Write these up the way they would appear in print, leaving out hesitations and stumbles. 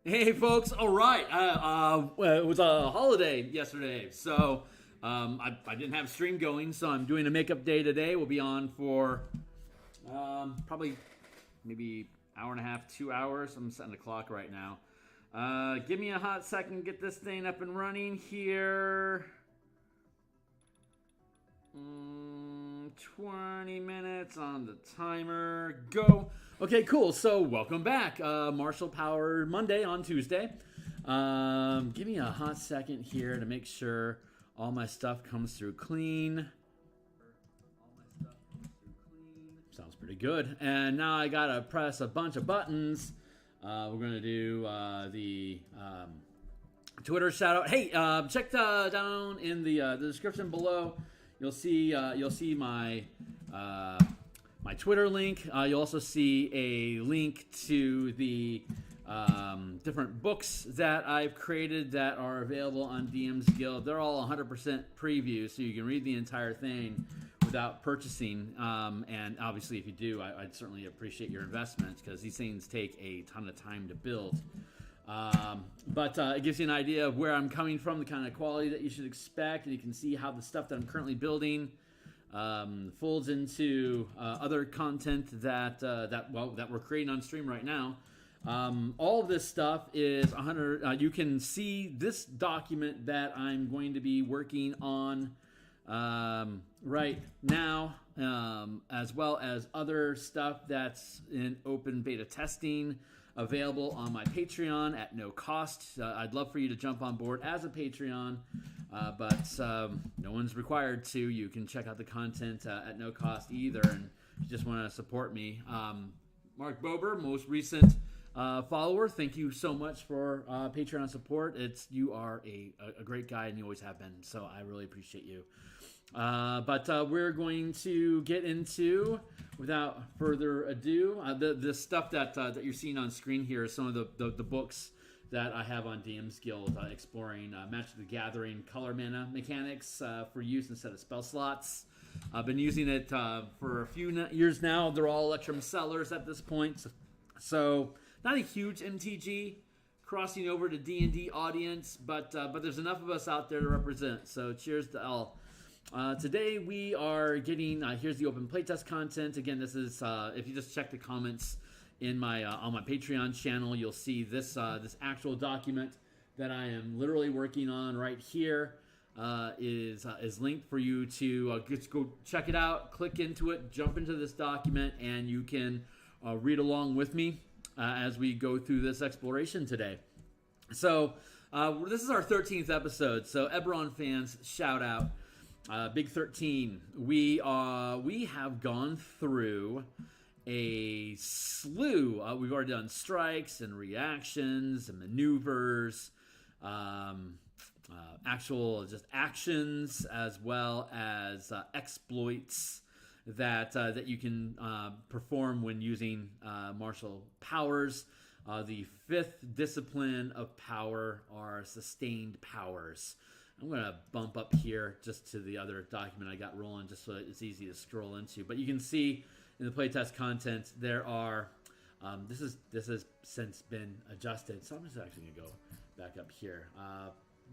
Hey, folks. All right. Well, it was a holiday yesterday, so I didn't have stream going, so I'm doing a makeup day today. We'll be on for probably maybe hour and a half, 2 hours. I'm setting the clock right now. Give me a hot second, get this thing up and running here. 20 minutes on the timer. Go. Okay, cool. So, welcome back. Martial Power Monday on Tuesday. Give me a hot second here to make sure all my stuff comes through clean. Sounds pretty good. And now I gotta press a bunch of buttons. We're gonna do the Twitter shout out. Hey, check down in the description below. You'll see my my Twitter link. You'll also see a link to the different books that I've created that are available on DMsGuild. They're all 100% preview, so you can read the entire thing without purchasing. And obviously, if you do, I'd certainly appreciate your investment because these things take a ton of time to build. But it gives you an idea of where I'm coming from, the kind of quality that you should expect, and you can see how the stuff that I'm currently building folds into other content that we're creating on stream right now. All of this stuff is 100. You can see this document that I'm going to be working on right now, as well as other stuff that's in open beta testing, available on my Patreon at no cost. I'd love for you to jump on board as a Patreon, but no one's required to. You can check out the content at no cost either, and if you just want to support me. Mark Bober, most recent follower, thank you so much for Patreon support. You are a great guy, and you always have been, so I really appreciate you. But we're going to get into, without further ado, the stuff that you're seeing on screen here is some of the books that I have on DMsGuild, exploring Magic the Gathering color mana mechanics for use instead of spell slots. I've been using it for a few years now. They're all Electrum sellers at this point, so not a huge MTG crossing over to D&D audience, but there's enough of us out there to represent. So cheers to all. Today we are getting, here's the open playtest content. Again, this is, if you just check the comments in my on my Patreon channel, you'll see this this actual document that I am literally working on right here. Is linked for you to just go check it out, click into it, jump into this document, and you can read along with me as we go through this exploration today. So this is our 13th episode, so Eberron fans, shout out. Big 13. We have gone through a slew. We've already done strikes and reactions and maneuvers, actual just actions, as well as exploits that you can perform when using martial powers. The fifth discipline of power are sustained powers. I'm going to bump up here just to the other document I got rolling just so it's easy to scroll into. But you can see in the playtest content there are, this has since been adjusted. So I'm just actually going to go back up here.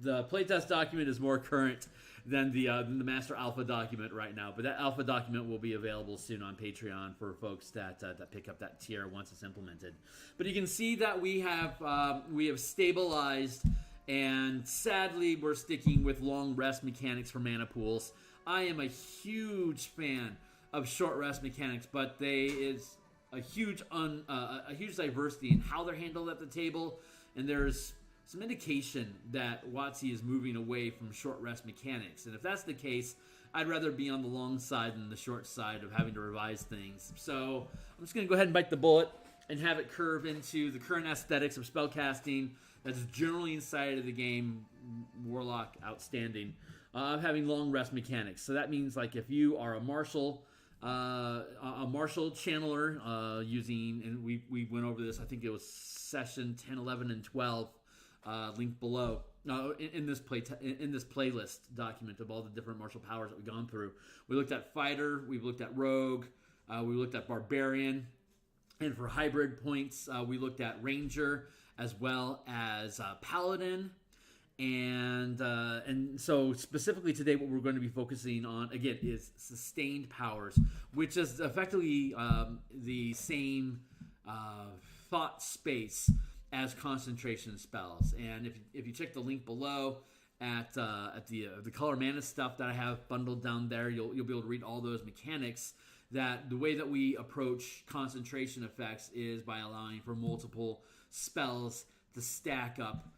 The playtest document is more current than the Master Alpha document right now. But that Alpha document will be available soon on Patreon for folks that pick up that tier once it's implemented. But you can see that we have stabilized. And sadly, we're sticking with long rest mechanics for mana pools. I am a huge fan of short rest mechanics, but there is a huge diversity in how they're handled at the table, and there's some indication that WotC is moving away from short rest mechanics. And if that's the case, I'd rather be on the long side than the short side of having to revise things. So I'm just going to go ahead and bite the bullet and have it curve into the current aesthetics of spellcasting. That's generally inside of the game, Warlock outstanding, having long rest mechanics. So that means, like, if you are a martial channeler using, and we went over this, I think it was session 10, 11, and 12, linked below in this playlist document of all the different martial powers that we've gone through. We looked at fighter, we've looked at rogue, we looked at barbarian. And for hybrid points, we looked at Ranger as well as Paladin. And so specifically today, what we're going to be focusing on, again, is sustained powers, which is effectively the same thought space as concentration spells. And if you check the link below at the color mana stuff that I have bundled down there, you'll be able to read all those mechanics. That the way that we approach concentration effects is by allowing for multiple spells to stack up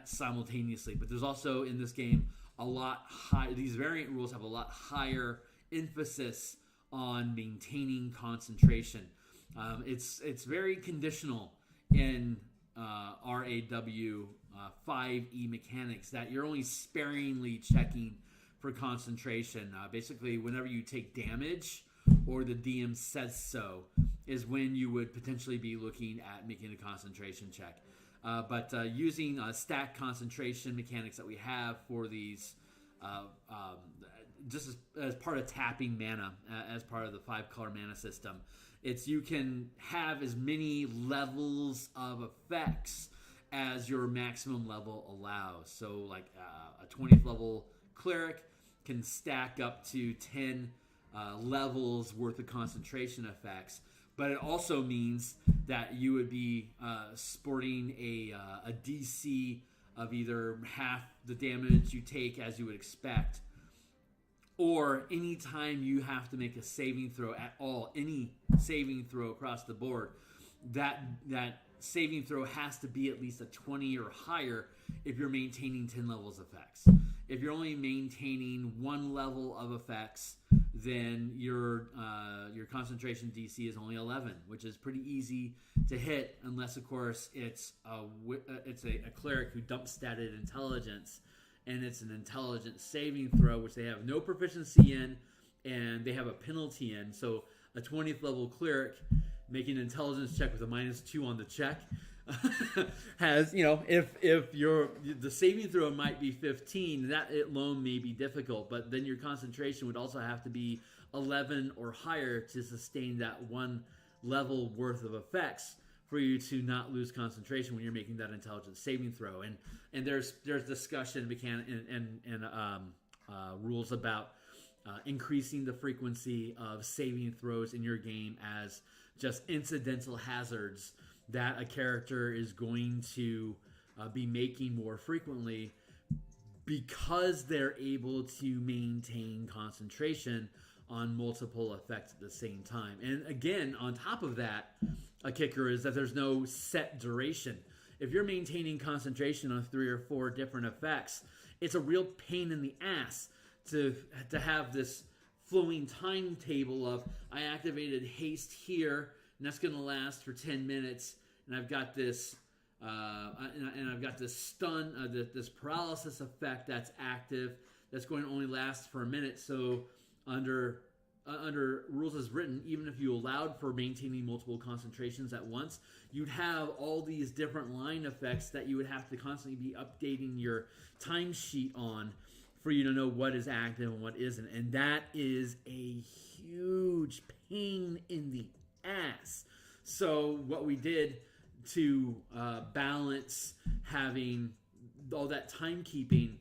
simultaneously. But there's also in this game a lot higher. These variant rules have a lot higher emphasis on maintaining concentration. It's very conditional in RAW 5e mechanics that you're only sparingly checking for concentration. Basically, whenever you take damage or the DM says so, is when you would potentially be looking at making a concentration check. But using stack concentration mechanics that we have for these, just as part of tapping mana, as part of the 5-color mana system, you can have as many levels of effects as your maximum level allows. So like a 20th level cleric can stack up to 10 levels worth of concentration effects, but it also means that you would be sporting a DC of either half the damage you take as you would expect, or anytime you have to make a saving throw at all, any saving throw across the board, that saving throw has to be at least a 20 or higher if you're maintaining 10 levels of effects. If you're only maintaining 1 level of effects, then your concentration DC is only 11, which is pretty easy to hit, unless of course it's a cleric who dump statted intelligence, and it's an intelligence saving throw which they have no proficiency in and they have a penalty in. So a 20th level cleric making an intelligence check with a -2 on the check has, if the saving throw might be 15, that alone may be difficult, but then your concentration would also have to be 11 or higher to sustain that 1 level worth of effects for you to not lose concentration when you're making that intelligence saving throw. And there's discussion and rules about increasing the frequency of saving throws in your game as just incidental hazards that a character is going to be making more frequently because they're able to maintain concentration on multiple effects at the same time. And again, on top of that, a kicker is that there's no set duration. If you're maintaining concentration on 3 or 4 different effects, it's a real pain in the ass to have this flowing timetable of, I activated haste here, and that's going to last for 10 minutes, and I've got this stun, this paralysis effect that's active, that's going to only last for a minute. So under rules as written, even if you allowed for maintaining multiple concentrations at once, you'd have all these different line effects that you would have to constantly be updating your timesheet on for you to know what is active and what isn't. And that is a huge pain in the ass. So what we did to balance having all that timekeeping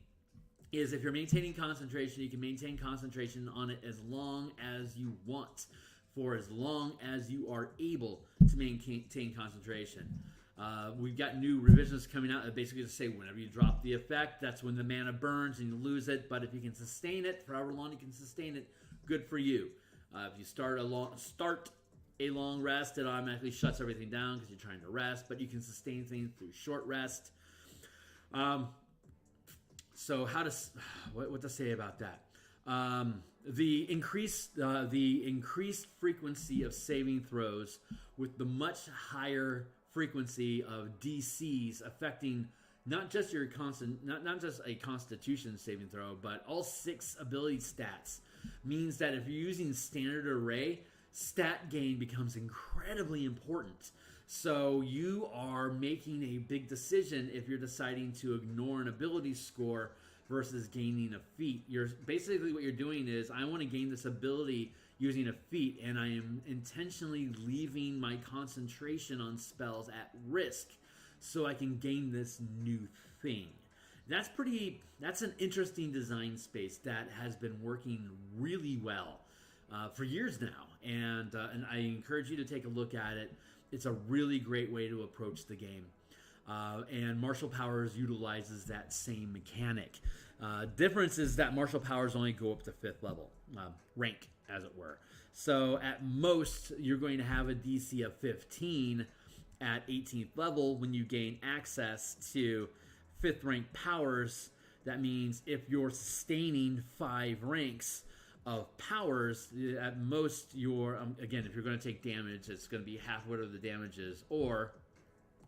is, if you're maintaining concentration, you can maintain concentration on it as long as you want, for as long as you are able to maintain concentration. We've got new revisions coming out that basically just say whenever you drop the effect, that's when the mana burns and you lose it. But if you can sustain it for however long you can sustain it, good for you. If you start a long rest, it automatically shuts everything down because you're trying to rest, but you can sustain things through short rest. So what to say about that? The increased frequency of saving throws with the much higher frequency of DCs affecting not just not just a Constitution saving throw, but all 6 ability stats, means that if you're using standard array, stat gain becomes incredibly important. So you are making a big decision if you're deciding to ignore an ability score versus gaining a feat. You're basically, what you're doing is, I want to gain this ability using a feat, and I am intentionally leaving my concentration on spells at risk so I can gain this new thing. That's an interesting design space that has been working really well for years now, and I encourage you to take a look at it. It's a really great way to approach the game. And Martial Powers utilizes that same mechanic. Difference is that Martial Powers only go up to 5th level, rank, as it were. So at most, you're going to have a DC of 15 at 18th level when you gain access to 5th rank powers. That means if you're sustaining 5 ranks of powers, at most you're, again, if you're going to take damage, it's going to be half whatever the damage is, or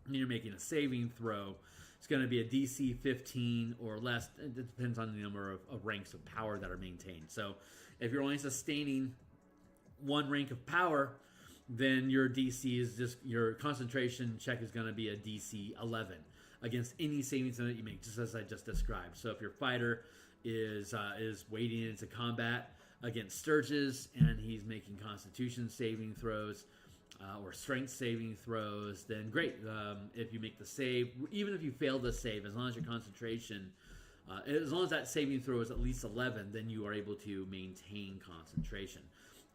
you're making a saving throw, it's going to be a DC 15 or less. It depends on the number of ranks of power that are maintained. So if you're only sustaining 1 rank of power, then your DC is just, your concentration check is going to be a DC 11 against any saving throw that you make, just as I just described. So if your fighter is wading into combat against Sturges and he's making Constitution saving throws or Strength saving throws, then great. If you make the save, even if you fail the save, as long as your concentration, as long as that saving throw is at least 11, then you are able to maintain concentration.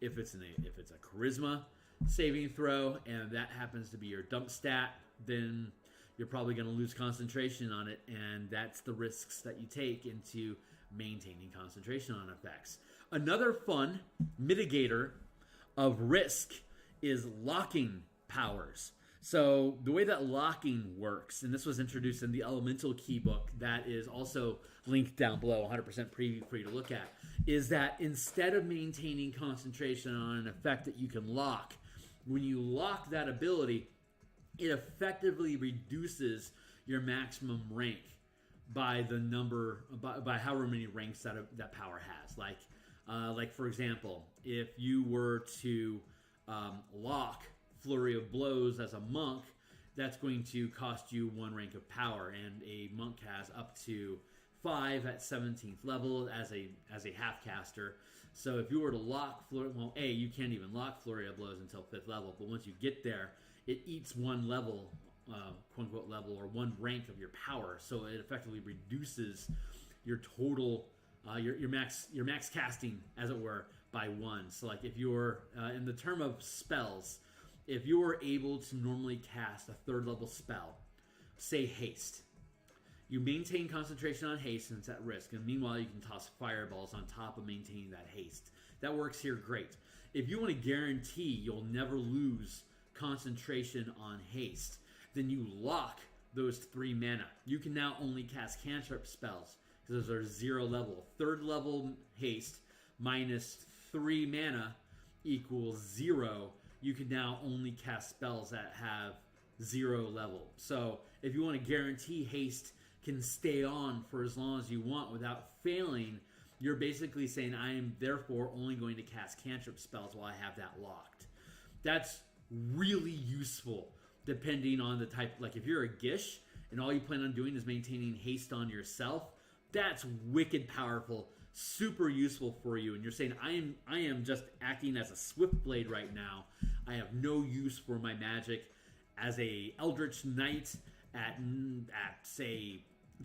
If it's a Charisma saving throw and that happens to be your dump stat, then you're probably going to lose concentration on it, and that's the risks that you take into maintaining concentration on effects. Another fun mitigator of risk is locking powers. So the way that locking works, and this was introduced in the Elemental Keybook that is also linked down below, 100% preview for you to look at, is that instead of maintaining concentration on an effect that you can lock, when you lock that ability, it effectively reduces your maximum rank by the number, by however many ranks that power has. Like for example, if you were to lock Flurry of Blows as a monk, that's going to cost you 1 rank of power, and a monk has up to 5 at 17th level as a half caster. So if you were to lock Flurry, well, you can't even lock Flurry of Blows until 5th level, but once you get there, it eats 1 level, quote unquote level, or 1 rank of your power. So it effectively reduces your total, your max casting, as it were, by 1. So like if you're, in the term of spells, if you were able to normally cast a 3rd level spell, say Haste, you maintain concentration on haste and it's at risk, and meanwhile you can toss fireballs on top of maintaining that haste. That works here great. If you want to guarantee you'll never lose concentration on haste, then you lock those 3 mana. You can now only cast cantrip spells because those are 0 level. 3rd level haste minus 3 mana equals 0. You can now only cast spells that have 0 level. So if you want to guarantee haste can stay on for as long as you want without failing, you're basically saying I am therefore only going to cast cantrip spells while I have that locked. That's really useful depending on the type. Like if you're a Gish and all you plan on doing is maintaining haste on yourself, that's wicked powerful, super useful for you. And you're saying I am just acting as a Swift Blade right now. I have no use for my magic as a Eldritch Knight at say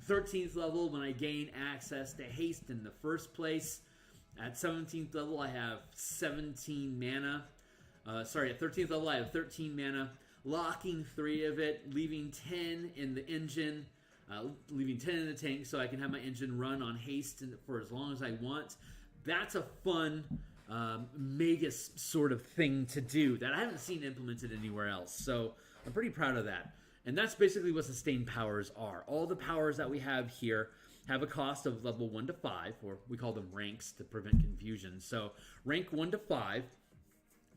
13th level when I gain access to haste in the first place. At 17th level I have 17 mana. At 13th level I have 13 mana, locking 3 of it, leaving 10 in the engine, leaving 10 in the tank so I can have my engine run on haste for as long as I want. That's a fun Magus sort of thing to do that I haven't seen implemented anywhere else. So I'm pretty proud of that. And that's basically what sustained powers are. All the powers that we have here have a cost of level 1 to 5, or we call them ranks to prevent confusion. So rank 1 to 5.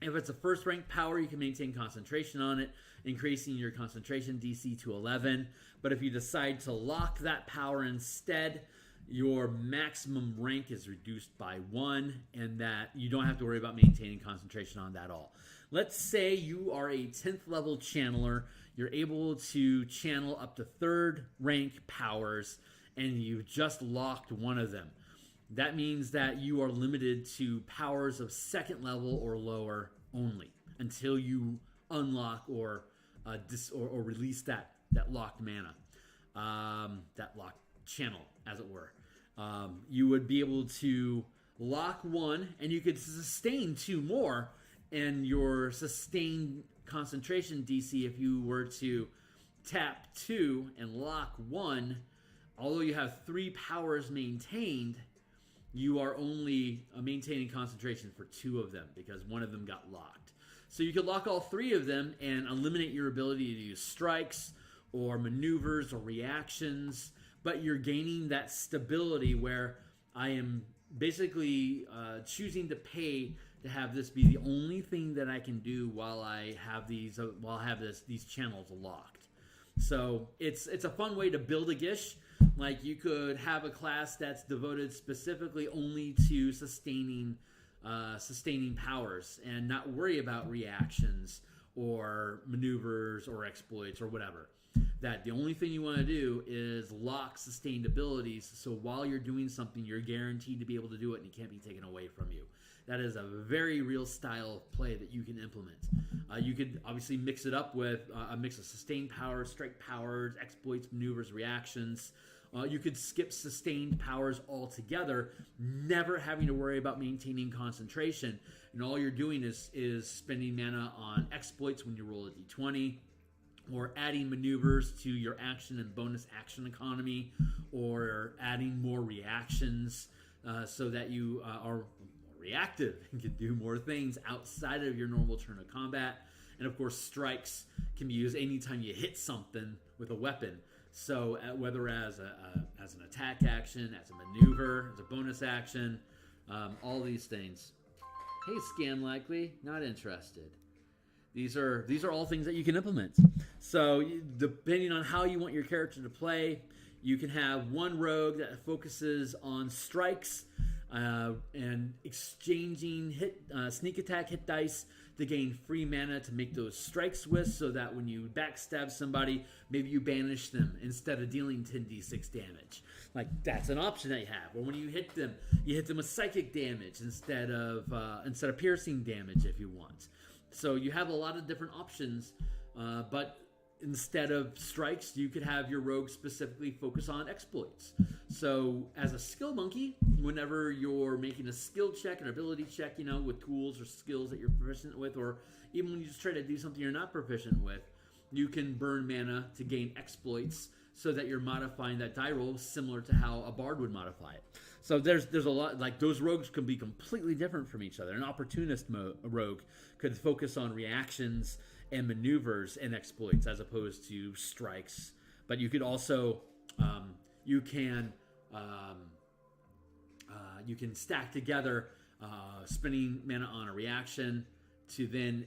If it's a 1st rank power, you can maintain concentration on it, increasing your concentration DC to 11. But if you decide to lock that power instead, your maximum rank is reduced by 1, and that you don't have to worry about maintaining concentration on that at all. Let's say you are a 10th level channeler. You're able to channel up to 3rd rank powers, and you've just locked one of them. that means that you are limited to powers of second level or lower only until you unlock or release that locked mana, that locked channel, as it were. You would be able to lock one, and you could sustain two more, and your sustained concentration DC, if you were to tap two and lock one, although you have 3 powers maintained, you are only maintaining concentration for 2 of them because one of them got locked. So you could lock all 3 of them and eliminate your ability to use strikes or maneuvers or reactions, but you're gaining that stability where I am basically choosing to pay to have this be the only thing that I can do while I have these these channels locked. So it's a fun way to build a Gish. Like, you could have a class that's devoted specifically only to sustaining powers and not worry about reactions or maneuvers or exploits or whatever. That the only thing you want to do is lock sustained abilities, so while you're doing something, you're guaranteed to be able to do it and it can't be taken away from you. That is a very real style of play that you can implement. You could obviously mix it up with a mix of sustained powers, strike powers, exploits, maneuvers, reactions. You could skip sustained powers altogether, never having to worry about maintaining concentration. And all you're doing is spending mana on exploits when you roll a d20, or adding maneuvers to your action and bonus action economy, or adding more reactions so that you are more reactive and can do more things outside of your normal turn of combat. And of course, strikes can be used anytime you hit something with a weapon. So whether as an attack action, as a maneuver, as a bonus action, all these things. Hey, Scam Likely, not interested. These are all things that you can implement. So depending on how you want your character to play, you can have one rogue that focuses on strikes and exchanging sneak attack hit dice to gain free mana to make those strikes with, so that when you backstab somebody, maybe you banish them instead of dealing 10d6 damage. Like, that's an option that you have. Or when you hit them with psychic damage instead of piercing damage if you want. So you have a lot of different options, but instead of strikes, you could have your rogue specifically focus on exploits. So as a skill monkey, whenever you're making a skill check, an ability check, with tools or skills that you're proficient with, or even when you just try to do something you're not proficient with, you can burn mana to gain exploits so that you're modifying that die roll similar to how a bard would modify it. So there's a lot, like, those rogues can be completely different from each other. An opportunist rogue could focus on reactions and maneuvers and exploits as opposed to strikes. But you could also you can stack together spending mana on a reaction to then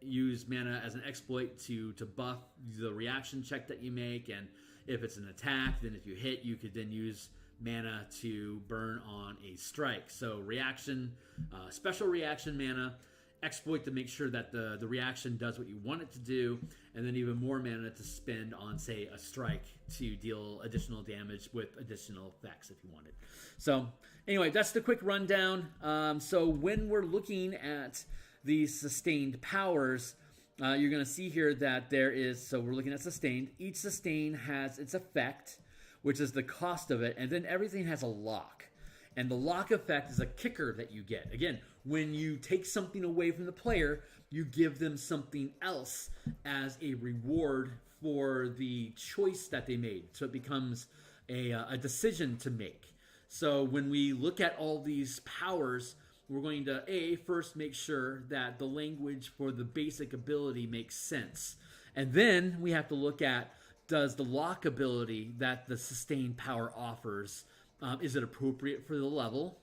use mana as an exploit to buff the reaction check that you make. And if it's an attack, then if you hit, you could then use mana to burn on a strike. So reaction, special reaction mana, exploit to make sure that the reaction does what you want it to do, and then even more mana to spend on, say, a strike to deal additional damage with additional effects if you wanted. So anyway, that's the quick rundown. So when we're looking at these sustained powers, you're going to see here that so we're looking at sustained. Each sustain has its effect, which is the cost of it, and then everything has a lock. And the lock effect is a kicker that you get. Again, when you take something away from the player, you give them something else as a reward for the choice that they made. So it becomes a decision to make. So when we look at all these powers, we're going to, first make sure that the language for the basic ability makes sense. And then we have to look at, does the lock ability that the sustained power offers, is it appropriate for the level?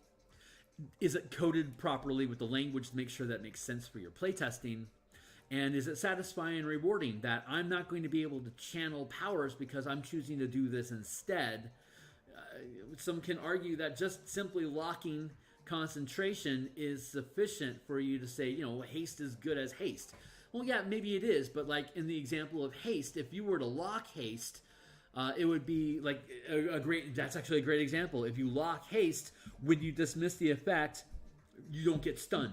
Is it coded properly with the language to make sure that makes sense for your playtesting? And is it satisfying and rewarding that I'm not going to be able to channel powers because I'm choosing to do this instead? Some can argue that just simply locking concentration is sufficient for you to say, haste is good as haste. Well, yeah, maybe it is, but like in the example of haste, if you were to lock haste, it would be like a great. That's actually a great example. If you lock haste, when you dismiss the effect, you don't get stunned.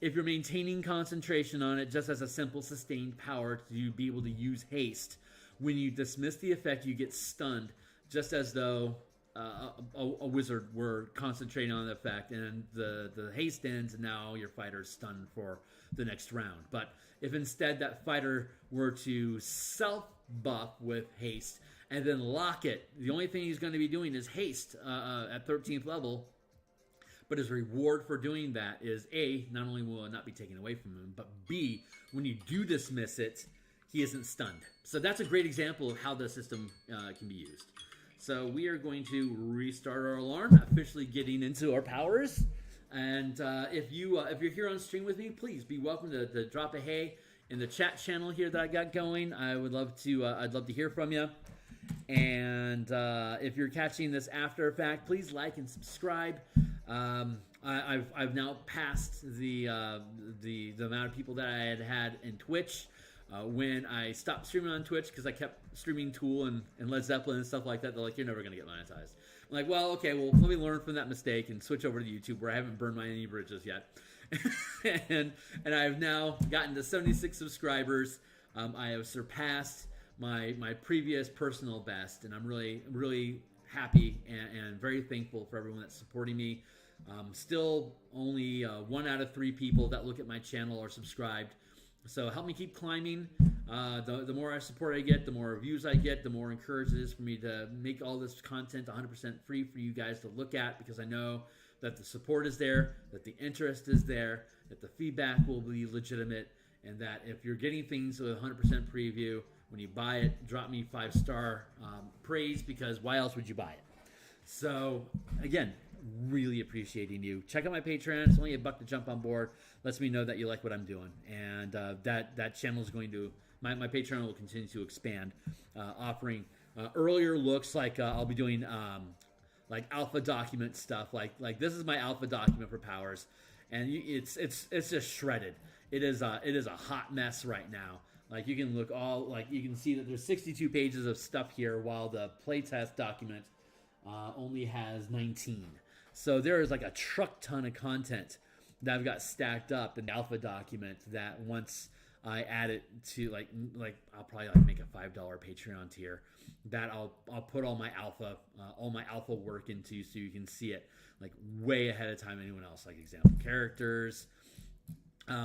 If you're maintaining concentration on it, just as a simple sustained power to be able to use haste, when you dismiss the effect, you get stunned, just as though a wizard were concentrating on the effect, and the haste ends, and now your fighter's stunned for the next round. But if instead that fighter were to self-buff with haste and then lock it, the only thing he's going to be doing is haste at 13th level. But his reward for doing that is A, not only will it not be taken away from him, but B, when you do dismiss it, he isn't stunned. So that's a great example of how the system can be used. So we are going to restart our alarm, officially getting into our powers. And if you're here on stream with me, please be welcome to drop a hey in the chat channel here that I got going. I would love to. I'd love to hear from you. And if you're catching this after effect, please like and subscribe. I've now passed the amount of people that I had in Twitch when I stopped streaming on Twitch, because I kept streaming Tool and Led Zeppelin and stuff like that. They're like, you're never gonna get monetized. I'm like, well, okay, well, let me learn from that mistake and switch over to YouTube, where I haven't burned any bridges yet. and I've now gotten to 76 subscribers. I have surpassed my previous personal best, and I'm really happy and very thankful for everyone that's supporting me. Still only 1 out of 3 people that look at my channel are subscribed. So help me keep climbing. The more support I get, the more reviews I get, the more encouraged it is for me to make all this content 100% free for you guys to look at, because I know that the support is there, that the interest is there, that the feedback will be legitimate, and that if you're getting things with 100% preview, when you buy it, drop me 5-star praise, because why else would you buy it? So again, really appreciating you. Check out my Patreon. It's only $1 to jump on board. Lets me know that you like what I'm doing, and that channel is going to my Patreon will continue to expand, offering earlier looks. Like I'll be doing like alpha document stuff. Like this is my alpha document for powers, and it's just shredded. It is a hot mess right now. Like you can look you can see that there's 62 pages of stuff here, while the playtest document only has 19. So there is like a truck ton of content that I've got stacked up in the alpha document, that once I add it to like I'll probably make a $5 Patreon tier that I'll put all my alpha work into, so you can see it like way ahead of time anyone else. Like example characters.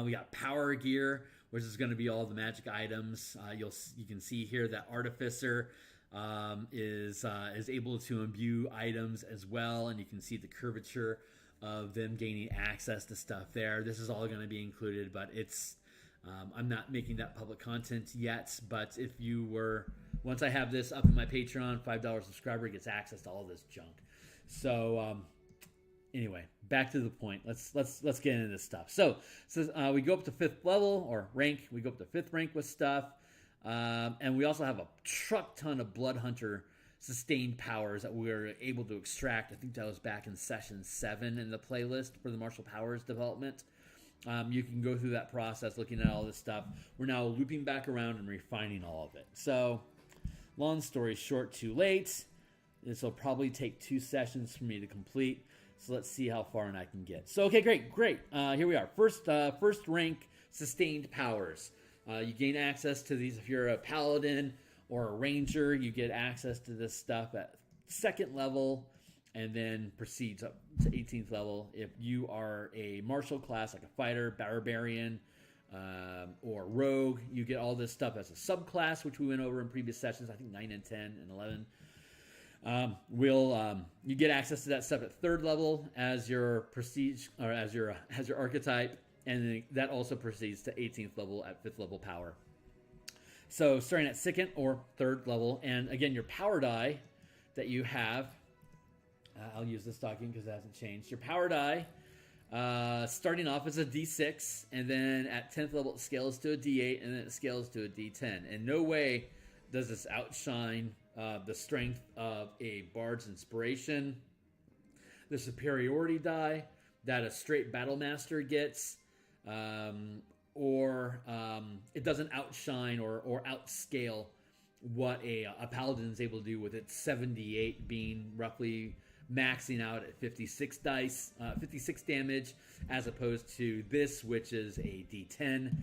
We got power gear, which is going to be all the magic items. You can see here that Artificer is able to imbue items as well, and you can see the curvature of them gaining access to stuff there. This is all going to be included, but it's I'm not making that public content yet. But if you were, once I have this up in my Patreon, $5 subscriber gets access to all this junk. So anyway, back to the point. Let's get into this stuff. So we go up to 5th level, or rank. We go up to 5th rank with stuff. And we also have a truck ton of Blood Hunter sustained powers that we were able to extract. I think that was back in session 7 in the playlist for the martial powers development. You can go through that process looking at all this stuff. We're now looping back around and refining all of it. So long story short, too late. This will probably take 2 sessions for me to complete. So let's see how far I can get. So okay, great. Here we are. First rank sustained powers. You gain access to these if you're a paladin or a ranger. You get access to this stuff at 2nd level, and then proceeds up to 18th level. If you are a martial class, like a fighter, barbarian, or rogue, you get all this stuff as a subclass, which we went over in previous sessions. I think 9 and 10 and 11. You get access to that stuff at 3rd level as your prestige, or as your archetype. And then that also proceeds to 18th level at 5th level power. So starting at 2nd or 3rd level. And again, your power die that you have, I'll use this document because it hasn't changed. Your power die, starting off as a D6, and then at 10th level it scales to a D8, and then it scales to a D10. In no way does this outshine the strength of a Bard's Inspiration, the superiority die that a straight Battle Master gets, or it doesn't outshine or outscale what a paladin is able to do with its 78 being roughly maxing out at 56 dice, 56 damage, as opposed to this, which is a D10,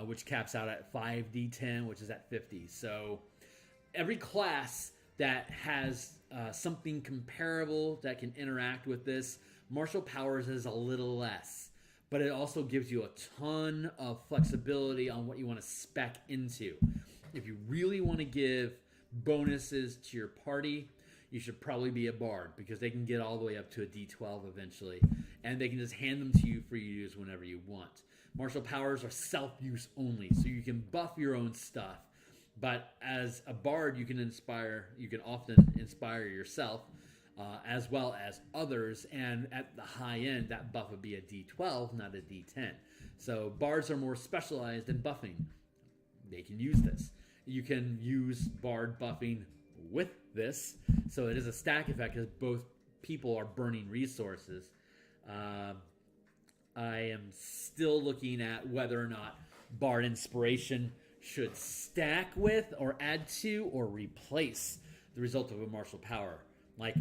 which caps out at 5d10, which is at 50. So every class that has something comparable that can interact with this, martial powers is a little less, but it also gives you a ton of flexibility on what you want to spec into. If you really want to give bonuses to your party, you should probably be a bard, because they can get all the way up to a D12 eventually, and they can just hand them to you for you to use whenever you want. Martial powers are self-use only, so you can buff your own stuff. But as a bard, you can often inspire yourself, as well as others. And at the high end, that buff would be a D12, not a D10. So bards are more specialized in buffing. They can use this. You can use bard buffing with this. So it is a stack effect because both people are burning resources. I am still looking at whether or not bard inspiration should stack with or add to or replace the result of a martial power. Like,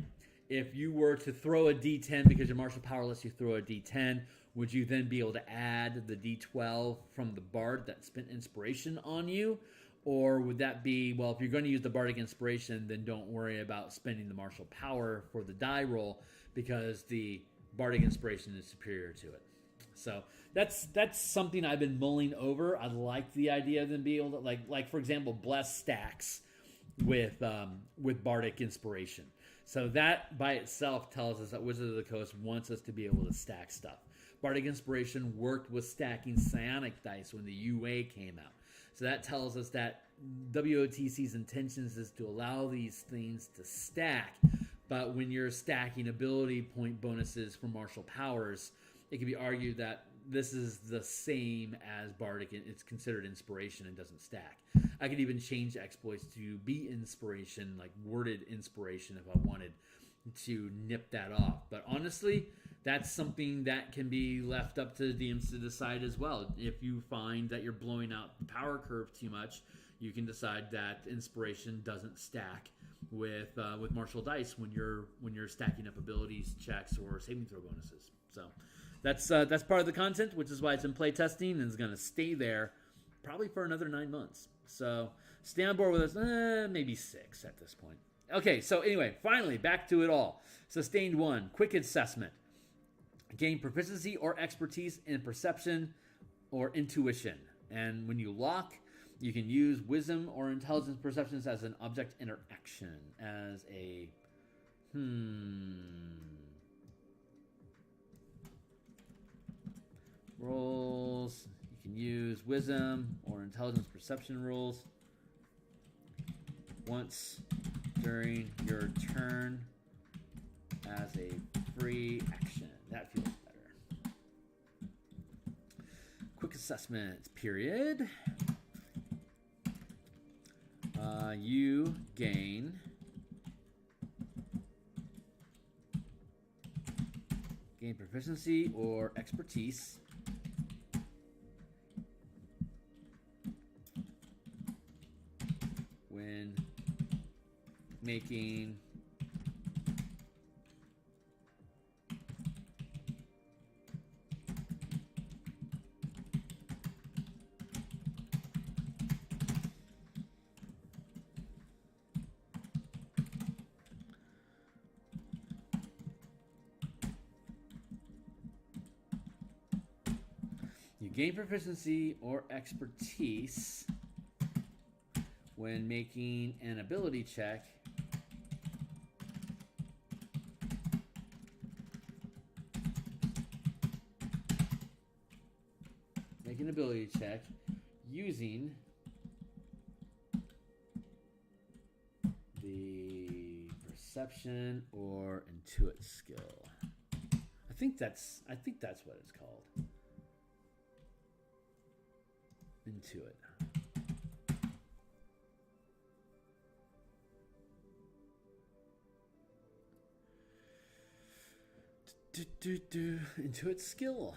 if you were to throw a D10 because your martial power lets you throw a D10, would you then be able to add the D12 from the bard that spent inspiration on you? Or would that be, well, if you're going to use the bardic inspiration, then don't worry about spending the martial power for the die roll, because the bardic inspiration is superior to it. So that's something I've been mulling over. I like the idea of them being able to, like for example, bless stacks with bardic inspiration. So that by itself tells us that Wizards of the Coast wants us to be able to stack stuff. Bardic inspiration worked with stacking psionic dice when the UA came out. So that tells us that WOTC's intentions is to allow these things to stack. But when you're stacking ability point bonuses for martial powers, it can be argued that this is the same as bardic. It's considered inspiration and doesn't stack. I could even change exploits to be inspiration, like worded inspiration, if I wanted to nip that off. But honestly, that's something that can be left up to the DMs to decide as well. If you find that you're blowing out the power curve too much, you can decide that inspiration doesn't stack with martial dice when you're stacking up abilities, checks, or saving throw bonuses. So that's part of the content, which is why it's in playtesting and is going to stay there probably for another 9 months. So stay on board with us, maybe 6 at this point. Okay, so anyway, finally, back to it all. Sustained 1, quick assessment. Gain proficiency or expertise in perception or intuition. And when you lock, you can use wisdom or intelligence perceptions as an object interaction, as a rolls. You can use wisdom or intelligence perception rolls once during your turn as a free action. That feels better. Quick assessment period. You gain proficiency or expertise when making gain proficiency or expertise when making an ability check using the perception or intuit skill. I think that's what it's called. Intuit. Intuit skill.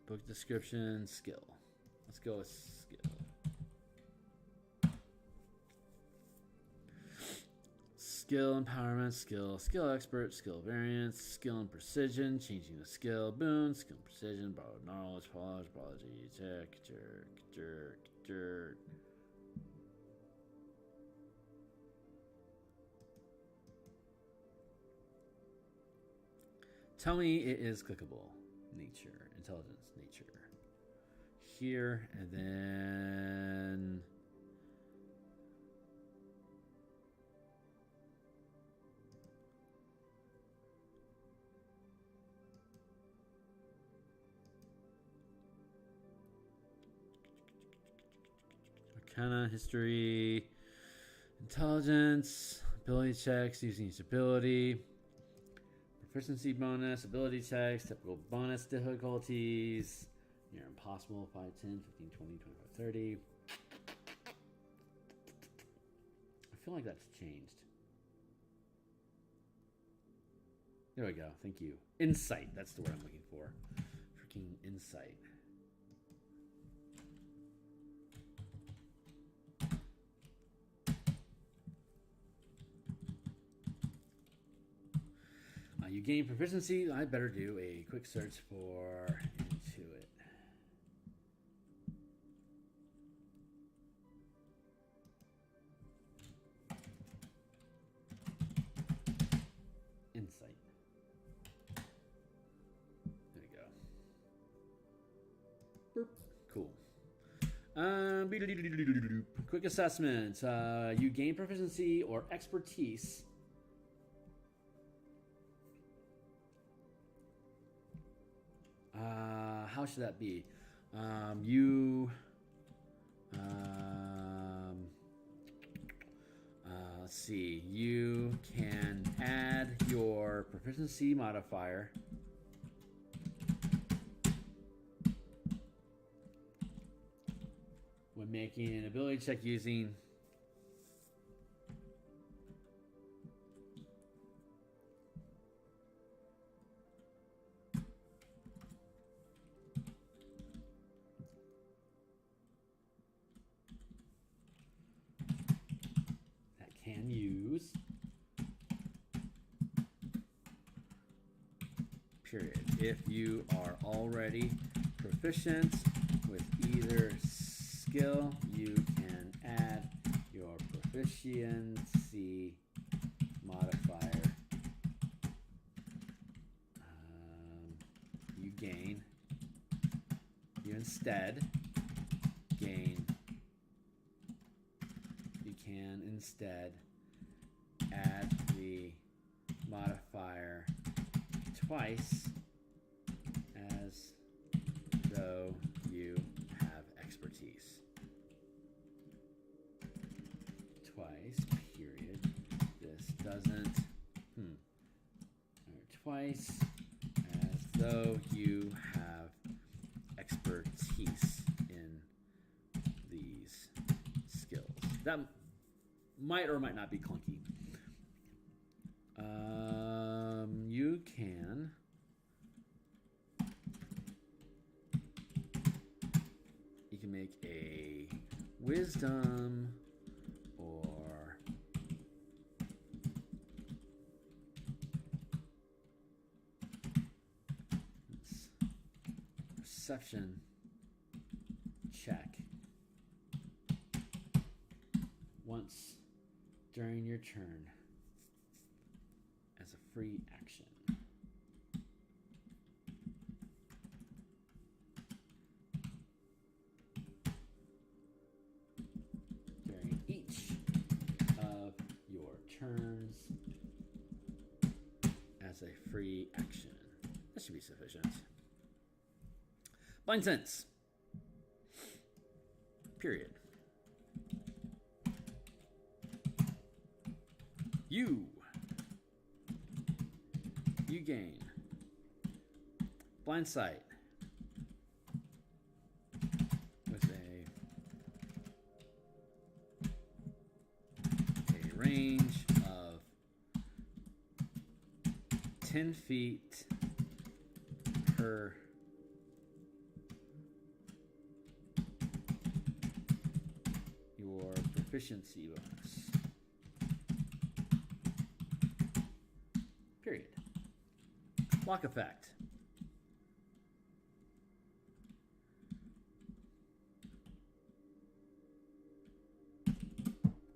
Book description, skill. Let's go with skill. skill empowerment, skill expert, skill variance, skill and precision, changing the skill, boon, skill and precision, borrowed knowledge, polish, apology, jerk. Tell me it is clickable. Nature, intelligence, nature. Here, and then Arcana, history, intelligence, ability checks using each ability, proficiency bonus, ability checks, typical bonus difficulties, near impossible, 5, 10, 15, 20, 25, 30. I feel like that's changed. There we go. Thank you. Insight. That's the word I'm looking for. Freaking insight. You gain proficiency. I better do a quick search for Intuit. Insight. There we go. Boop. Cool. Quick assessment. You gain proficiency or expertise. How should that be? Let's see. You can add your proficiency modifier when making an ability check using use period. If you are already proficient with either skill, you can add your proficiency modifier. You instead gain. You can instead add the modifier twice as though you have expertise. Twice, period. This doesn't. Twice as though you have expertise in these skills. That might or might not be clunky. You can make a wisdom or perception check once during your turn as a free action. During each of your turns as a free action. That should be sufficient. Blind sense. Period. You gain blind sight with a range of 10 feet per your proficiency bonus. Lock effect.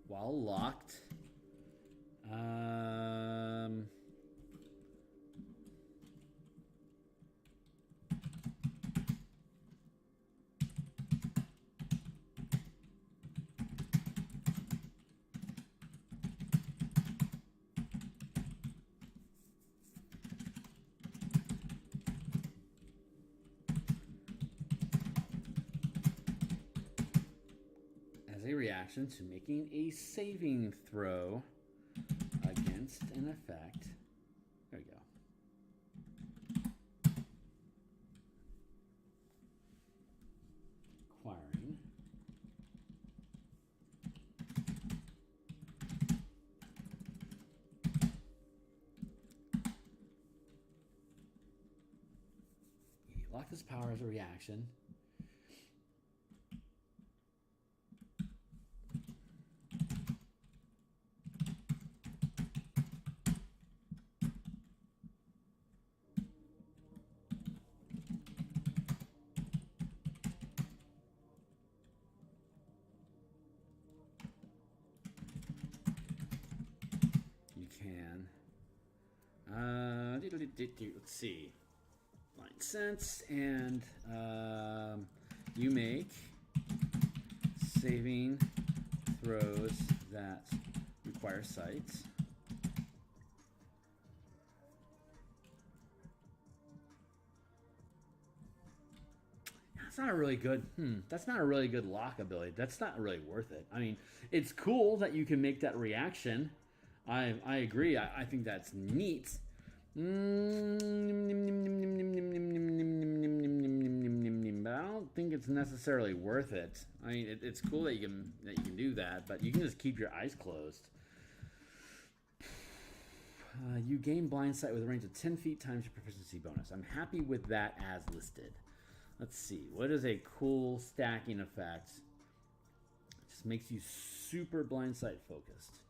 While locked, as a reaction to making a saving throw against an effect. There we go. Acquiring. You lock this power as a reaction. Let's see. Blind sense, and you make saving throws that require sight. That's not a really good. That's not a really good lock ability. That's not really worth it. I mean, it's cool that you can make that reaction. I agree. I think that's neat. But I don't think it's necessarily worth it. I mean, it's cool that you can do that, but you can just keep your eyes closed. You gain blind sight with a range of 10 feet times your proficiency bonus. I'm happy with that as listed. Let's see. What is a cool stacking effect? It just makes you super blind sight focused.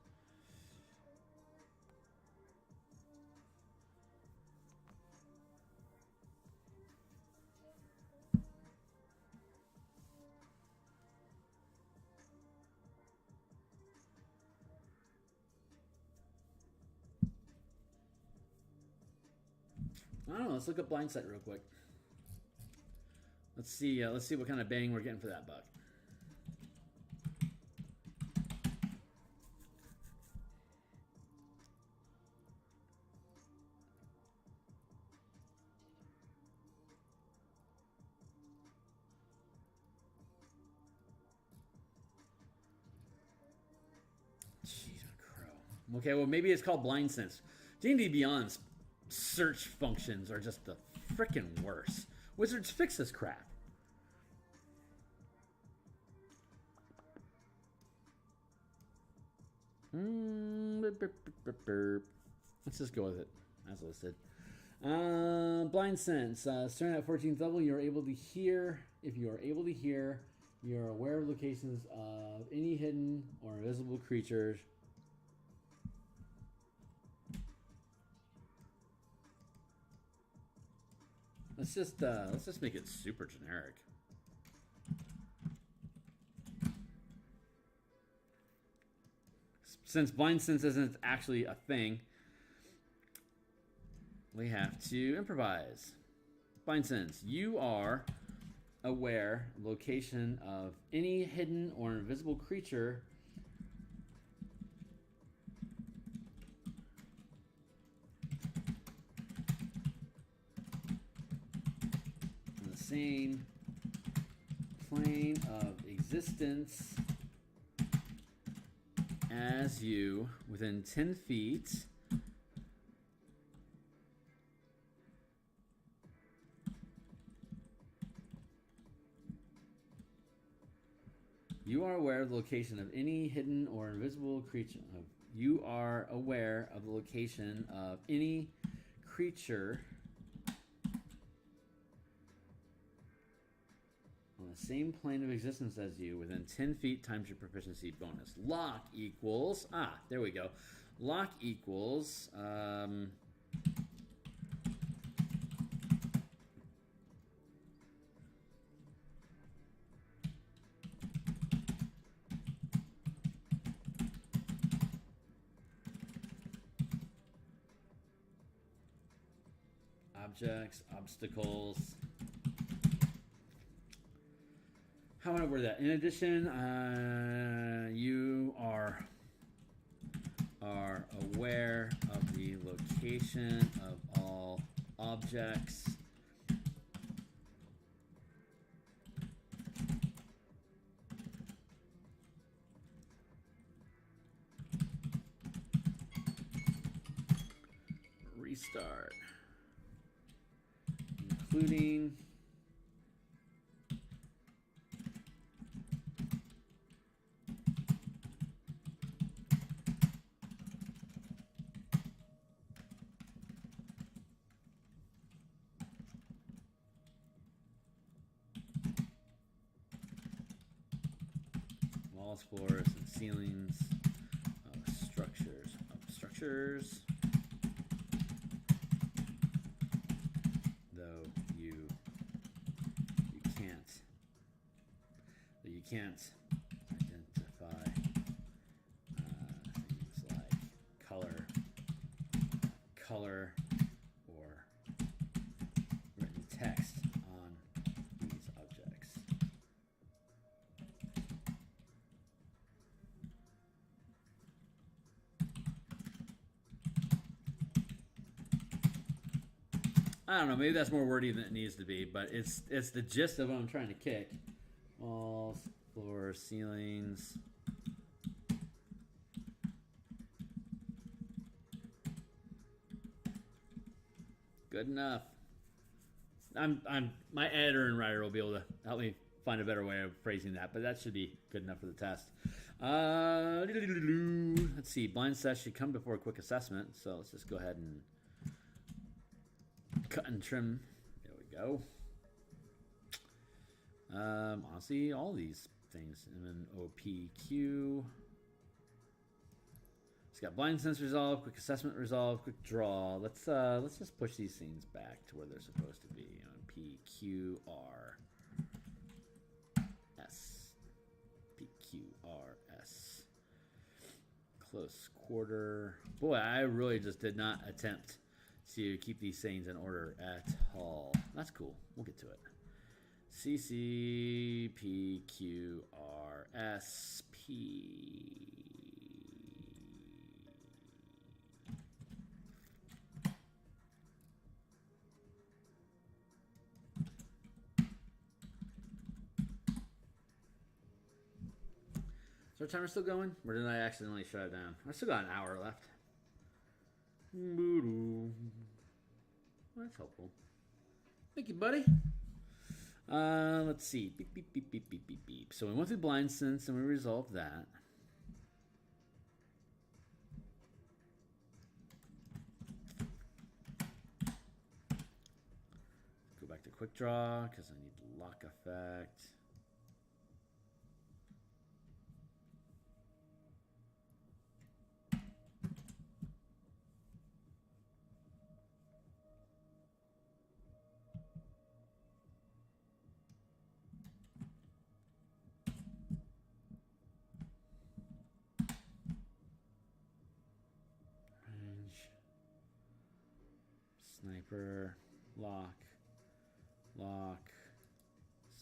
I don't know. Let's look up blind sight real quick. Let's see what kind of bang we're getting for that buck. Jeez, crow. Okay, well maybe it's called blind sense. D&D Beyond's search functions are just the frickin' worst. Wizards, fix this crap. Let's just go with it as listed. Blind sense. Starting at 14th level, you're able to hear. If you are able to hear, you're aware of locations of any hidden or invisible creatures. Let's just make it super generic. Since blind sense isn't actually a thing, we have to improvise. Blind sense. You are aware location of any hidden or invisible creature on the same plane of existence as you within 10 feet you are aware of the location of any hidden or invisible creature. You are aware of the location of any creature on the same plane of existence as you within 10 feet times your proficiency bonus. Lock equals, there we go. Lock equals, objects, obstacles. How would I word that? In addition, you are aware of the location of all objects restart, including walls, floors, and ceilings of structures. Though you can't identify things like color, or written text on these objects. I don't know, maybe that's more wordy than it needs to be, but it's the gist of what I'm trying to kick. Walls, floors, ceilings. Good enough. My editor and writer will be able to help me find a better way of phrasing that, but that should be good enough for the test. Let's see. Blind test should come before a quick assessment, so let's just go ahead and cut and trim. There we go. Honestly, all these things. And then OPQ. It's got blind sense resolve, quick assessment resolve, quick draw. Let's just push these things back to where they're supposed to be. PQRS. Close quarter. Boy, I really just did not attempt to keep these things in order at all. That's cool. We'll get to it. CCPQRSP. Is our timer still going? Or did I accidentally shut it down? I still got an hour left. That's helpful. Thank you, buddy. Let's see. Beep, beep, beep, beep, beep, beep, beep. So we went through blind sense and we resolved that. Go back to quick draw because I need lock effect. Sniper, lock,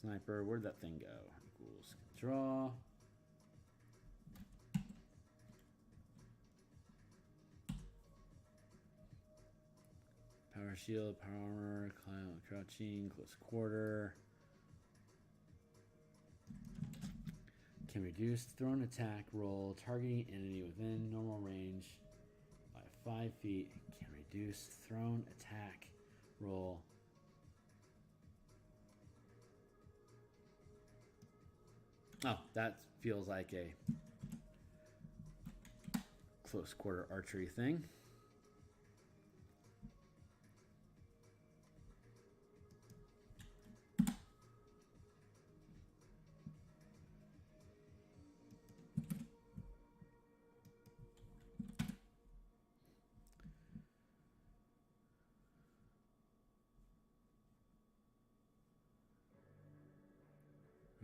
sniper. Where'd that thing go? Equals draw. Power shield, power armor, crouching, close quarter. Can reduce thrown attack roll, targeting enemy within normal range by 5 feet. Can reduce thrown attack roll. Oh, that feels like a close quarter archery thing.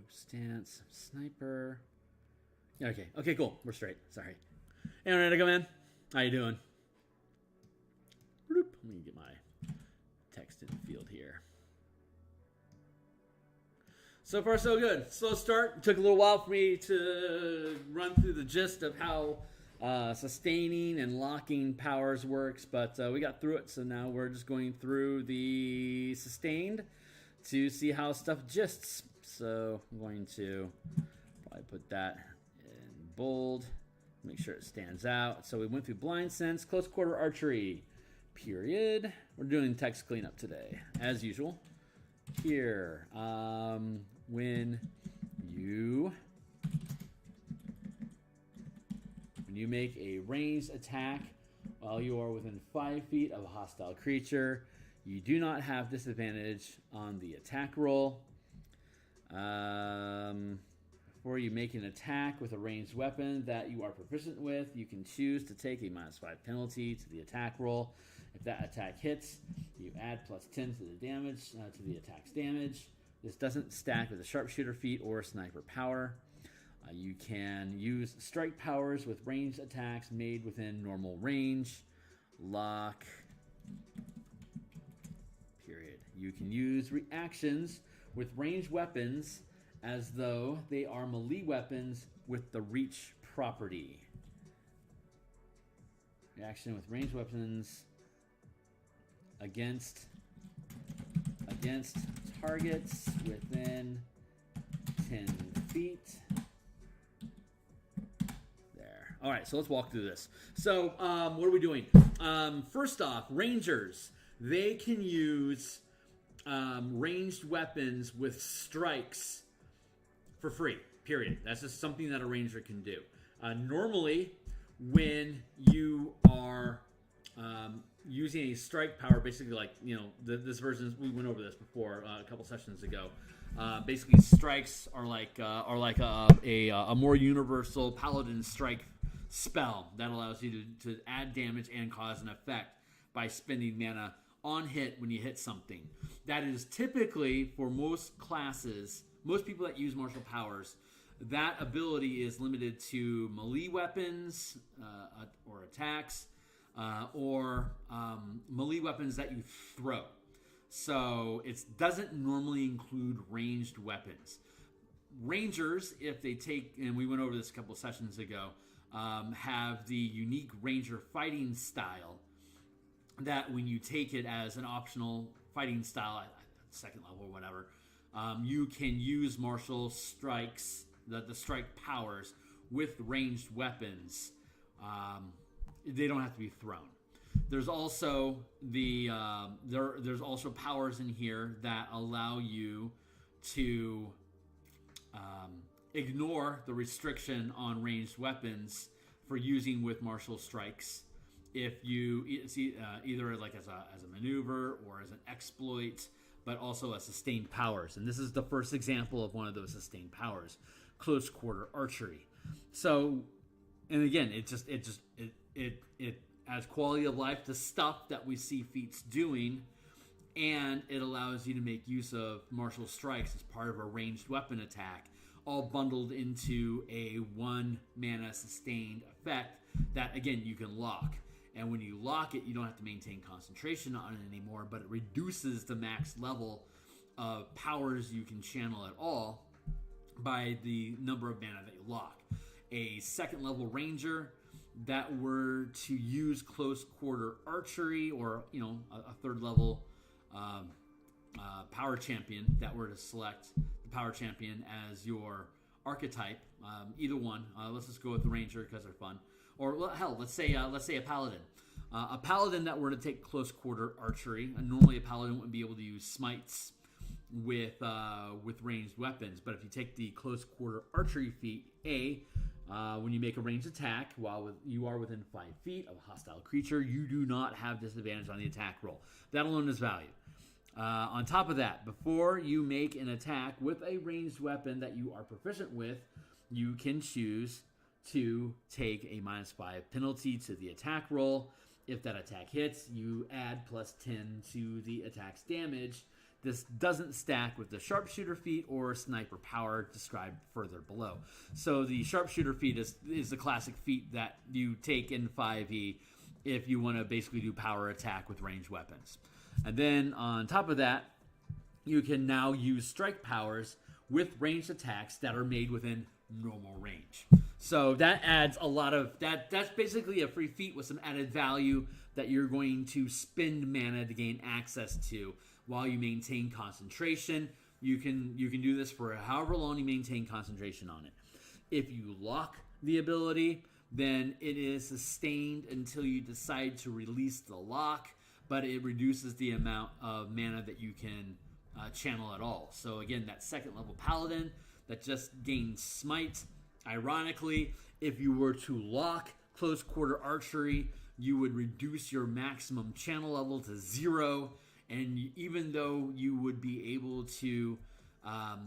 Stance, sniper. Yeah, okay, cool. We're straight. Sorry. Hey, ready to go, man? How you doing? Bloop. Let me get my text So far, so good. Slow start. It took a little while for me to run through the gist of how sustaining and locking powers works, but we got through it. So now we're just going through the sustained to see how stuff gists. So I'm going to probably put that in bold, make sure it stands out. So we went through blind sense, close quarter archery, period. We're doing text cleanup today, as usual. Here, when you make a ranged attack while you are within 5 feet of a hostile creature, you do not have disadvantage on the attack roll. Before you make an attack with a ranged weapon that you are proficient with, you can choose to take a -5 penalty to the attack roll. If that attack hits, you add +10 to the damage, to the attack's damage. This doesn't stack with a sharpshooter feat or sniper power. You can use strike powers with ranged attacks made within normal range. Lock. Period. You can use reactions with ranged weapons as though they are melee weapons with the reach property. Reaction with ranged weapons against targets within 10 feet. There. All right, so let's walk through this. So what are we doing? First off, rangers, they can use ranged weapons with strikes for free, period. That's just something that a ranger can do. Normally, when you are using a strike power, basically like, this version, we went over this before a couple sessions ago. Basically, strikes are like a more universal paladin strike spell that allows you to add damage and cause an effect by spending mana on hit when you hit something. That is typically, for most classes, most people that use martial powers, that ability is limited to melee weapons or attacks, or melee weapons that you throw. So it doesn't normally include ranged weapons. Rangers, if they take, and we went over this a couple of sessions ago, have the unique ranger fighting style that when you take it as an optional fighting style at second level or whatever, you can use martial strikes, the strike powers with ranged weapons. They don't have to be thrown. There's also there's also powers in here that allow you to ignore the restriction on ranged weapons for using with martial strikes. If you see either like as a maneuver or as an exploit, but also as sustained powers. And this is the first example of one of those sustained powers, close quarter archery. So, and again, it adds quality of life to stuff that we see feats doing, and it allows you to make use of martial strikes as part of a ranged weapon attack, all bundled into a 1 mana sustained effect that, again, you can lock. And when you lock it, you don't have to maintain concentration on it anymore, but it reduces the max level of powers you can channel at all by the number of mana that you lock. A second level ranger that were to use close quarter archery, or a third level power champion that were to select the power champion as your archetype, either one. Let's just go with the ranger because they're fun. Or hell, let's say a paladin. A paladin that were to take close quarter archery. Normally, a paladin wouldn't be able to use smites with ranged weapons. But if you take the close quarter archery feat, when you make a ranged attack while you are within 5 feet of a hostile creature, you do not have disadvantage on the attack roll. That alone is value. On top of that, before you make an attack with a ranged weapon that you are proficient with, you can choose to take a -5 penalty to the attack roll. If that attack hits, you add +10 to the attack's damage. This doesn't stack with the sharpshooter feat or sniper power described further below. So the sharpshooter feat is the classic feat that you take in 5e if you want to basically do power attack with ranged weapons. And then on top of that, you can now use strike powers with ranged attacks that are made within normal range. So that adds a lot of that. That's basically a free feat with some added value that you're going to spend mana to gain access to while you maintain concentration. You can do this for however long you maintain concentration on it. If you lock the ability, then it is sustained until you decide to release the lock, but it reduces the amount of mana that you can channel at all. So again, that second level paladin that just gains smite. Ironically, if you were to lock close quarter archery, you would reduce your maximum channel level to 0, and even though you would be able to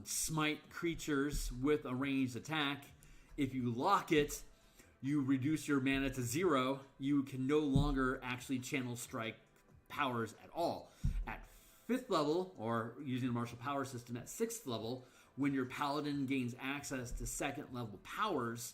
smite creatures with a ranged attack, if you lock it, you reduce your mana to 0. You can no longer actually channel strike powers at all. At 5th level, or using the martial power system at 6th level, when your paladin gains access to 2nd level powers,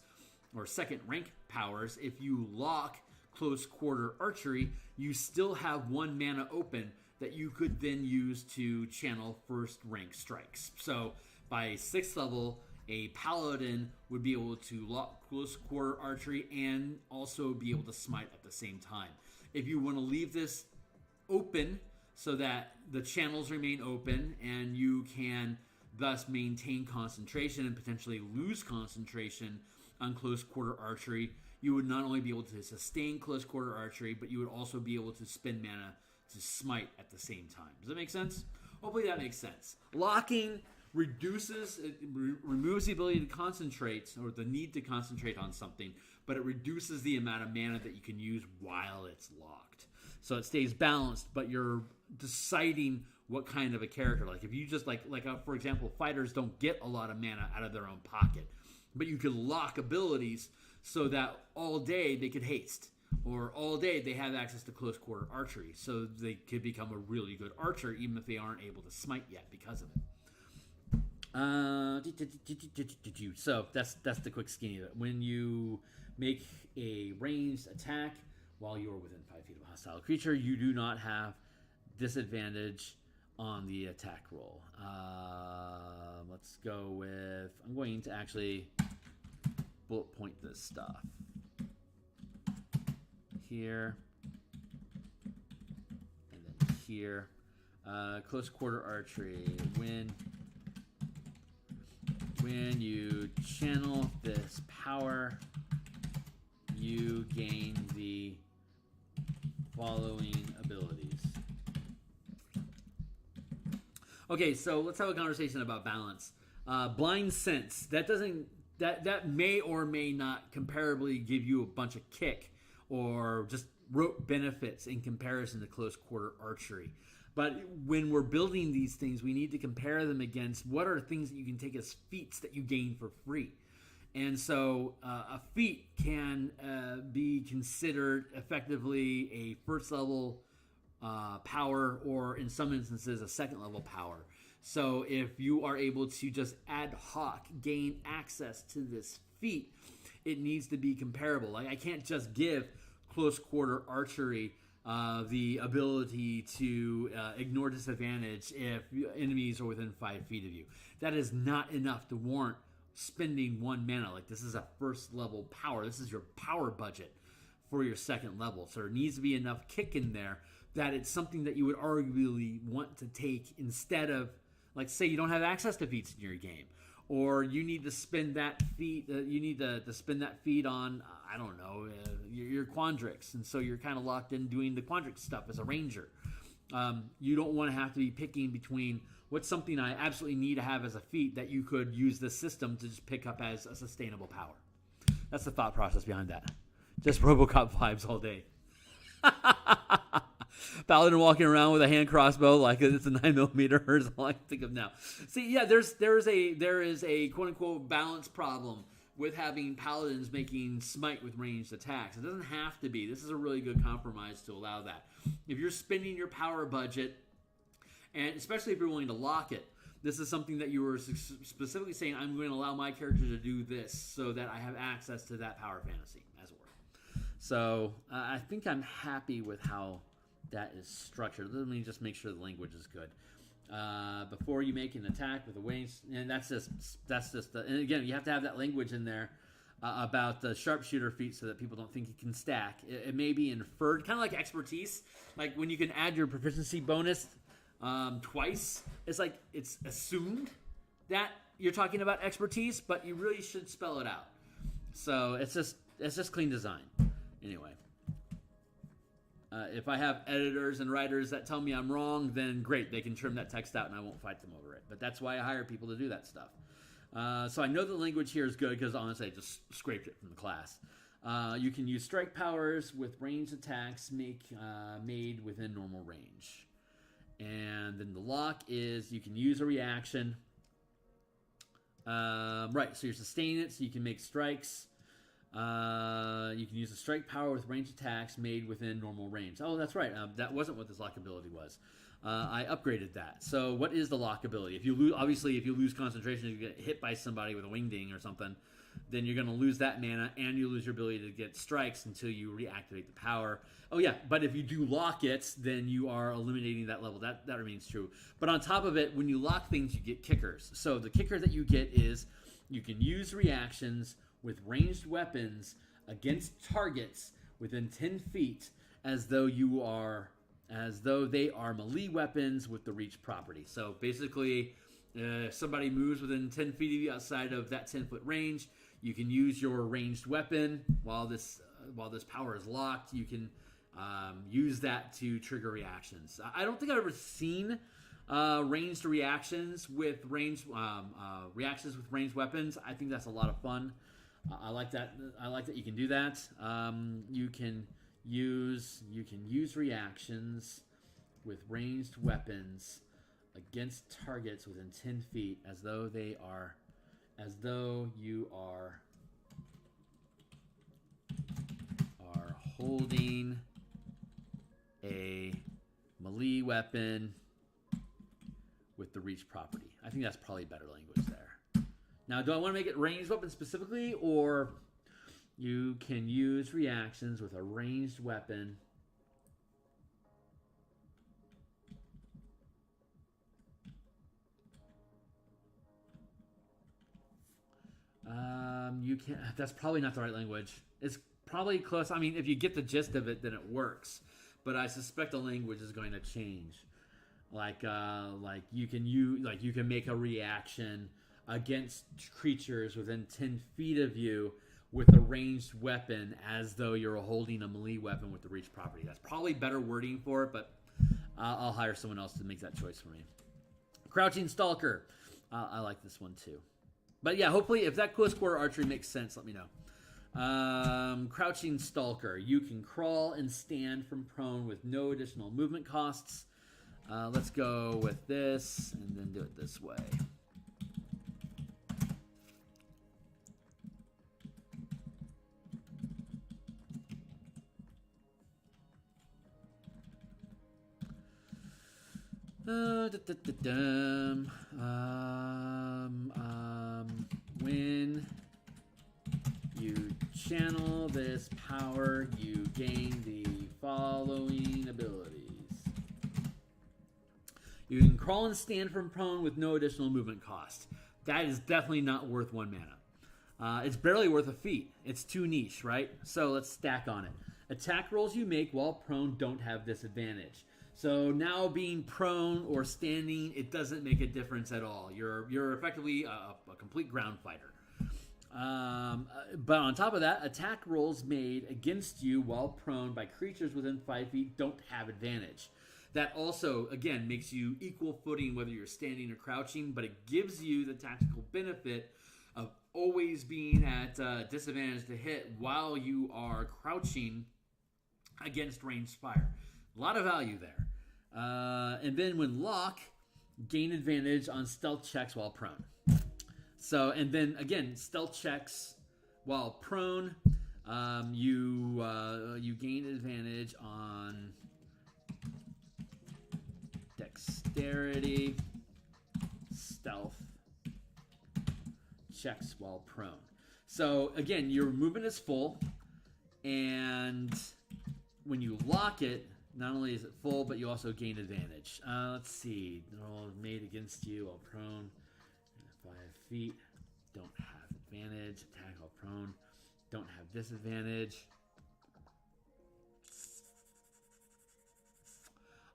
or 2nd rank powers, if you lock close quarter archery, you still have 1 mana open that you could then use to channel 1st rank strikes. So by 6th level, a paladin would be able to lock close quarter archery and also be able to smite at the same time. If you want to leave this open so that the channels remain open and you can thus maintain concentration and potentially lose concentration on close quarter archery, you would not only be able to sustain close quarter archery, but you would also be able to spend mana to smite at the same time. Does that make sense? Hopefully that makes sense. Locking removes the ability to concentrate, or the need to concentrate on something, but it reduces the amount of mana that you can use while it's locked. So it stays balanced, but you're deciding what kind of a character. Like if you just for example, fighters don't get a lot of mana out of their own pocket, but you can lock abilities so that all day they could haste, or all day they have access to close quarter archery, so they could become a really good archer even if they aren't able to smite yet because of it. So that's the quick skinny of it. When you make a ranged attack while you are within 5 feet of a hostile creature, you do not have disadvantage on the attack roll. Let's go with, I'm going to actually bullet point this stuff here and then here. Close quarter archery. When you channel this power, you gain the following abilities. Okay, so let's have a conversation about balance. Blind sense. That may or may not comparably give you a bunch of kick or just rote benefits in comparison to close quarter archery. But when we're building these things, we need to compare them against what are things that you can take as feats that you gain for free. And so a feat can be considered effectively a first level power, or in some instances a second level power. So if you are able to just ad hoc gain access to this feat, it needs to be comparable. Like I can't just give close quarter archery the ability to ignore disadvantage if enemies are within 5 feet of you. That is not enough to warrant spending 1 mana. Like this is a first level power. This is your power budget for your second level. So there needs to be enough kick in there that it's something that you would arguably want to take instead of, like, say you don't have access to feats in your game, or you need to spend that feat. You need to spend that feat on I don't know your Quandrix, and so you're kind of locked in doing the Quandrix stuff as a ranger. You don't want to have to be picking between what's something I absolutely need to have as a feat that you could use this system to just pick up as a sustainable power. That's the thought process behind that. Just RoboCop vibes all day. Paladin walking around with a hand crossbow like it's a 9mm is all I can think of now. See, yeah, there is a quote unquote balance problem with having paladins making smite with ranged attacks. It doesn't have to be. This is a really good compromise to allow that. If you're spending your power budget, and especially if you're willing to lock it, this is something that you were specifically saying, I'm going to allow my character to do this so that I have access to that power fantasy, as it were. So I think I'm happy with how that is structured. Let me just make sure the language is good. before you make an attack with a range, and that's just and again, you have to have that language in there about the sharpshooter feat so that people don't think you can stack. It may be inferred, kind of like expertise, like when you can add your proficiency bonus twice. It's like it's assumed that you're talking about expertise, but you really should spell it out. So it's just clean design. Anyway, if I have editors and writers that tell me I'm wrong, then great, they can trim that text out and I won't fight them over it. But that's why I hire people to do that stuff. So I know the language here is good because honestly I just scraped it from the class. You can use strike powers with ranged attacks made within normal range. And then the lock is you can use a reaction. Right, so you're sustaining it, so you can make strikes. You can use a strike power with ranged attacks made within normal range. Oh, that's right. That wasn't what this lock ability was. I upgraded that. So what is the lock ability? If you lose concentration, you get hit by somebody with a wingding or something, then you're going to lose that mana and you lose your ability to get strikes until you reactivate the power. Oh yeah, but if you do lock it, then you are eliminating that level. That remains true. But on top of it, when you lock things, you get kickers. So the kicker that you get is you can use reactions with ranged weapons against targets within 10 feet as though they are melee weapons with the reach property. So basically, if somebody moves within 10 feet of you outside of that 10-foot range, you can use your ranged weapon while this power is locked. You can use that to trigger reactions. I don't think I've ever seen ranged reactions with ranged weapons. I think that's a lot of fun. I like that. I like that you can do that. You can use reactions with ranged weapons against targets within 10 feet as though you are holding a melee weapon with the reach property. I think that's probably better language there. Now, do I want to make it ranged weapon specifically, or you can use reactions with a ranged weapon you can. That's probably not the right language. It's probably close. I mean, if you get the gist of it, then it works. But I suspect the language is going to change. Like you can make a reaction against creatures within 10 feet of you with a ranged weapon as though you're holding a melee weapon with the reach property. That's probably better wording for it, but I'll hire someone else to make that choice for me. Crouching Stalker. I like this one too. But yeah, hopefully if that close quarter archery makes sense, let me know. Crouching Stalker. You can crawl and stand from prone with no additional movement costs. Let's go with this and then do it this way. When you channel this power, you gain the following abilities. You can crawl and stand from prone with no additional movement cost. That is definitely not worth 1 mana. It's barely worth a feat. It's too niche, right? So let's stack on it. Attack rolls you make while prone don't have disadvantage. So now being prone or standing, it doesn't make a difference at all. You're effectively a complete ground fighter. But on top of that, attack rolls made against you while prone by creatures within 5 feet don't have advantage. That also, again, makes you equal footing whether you're standing or crouching, but it gives you the tactical benefit of always being at disadvantage to hit while you are crouching against ranged fire. A lot of value there. And then when lock, gain advantage on stealth checks while prone. So, and then again, stealth checks while prone, you gain advantage on dexterity, stealth checks while prone. So again, your movement is full, and when you lock it, not only is it full, but you also gain advantage. Let's see. Roll made against you while prone. 5 feet. Don't have advantage. Attack while prone. Don't have disadvantage.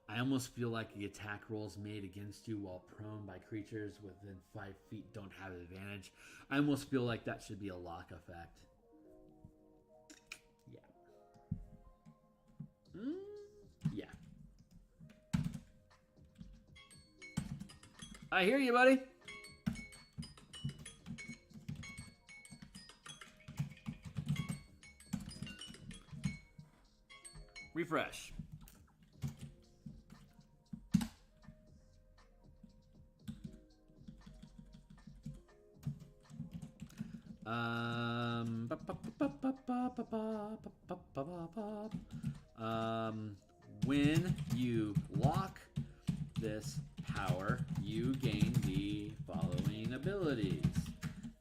I almost feel like the attack rolls made against you while prone by creatures within 5 feet don't have advantage. I almost feel like that should be a lock effect. Yeah. Yeah. I hear you, buddy. Refresh. When you lock this power, you gain the following abilities.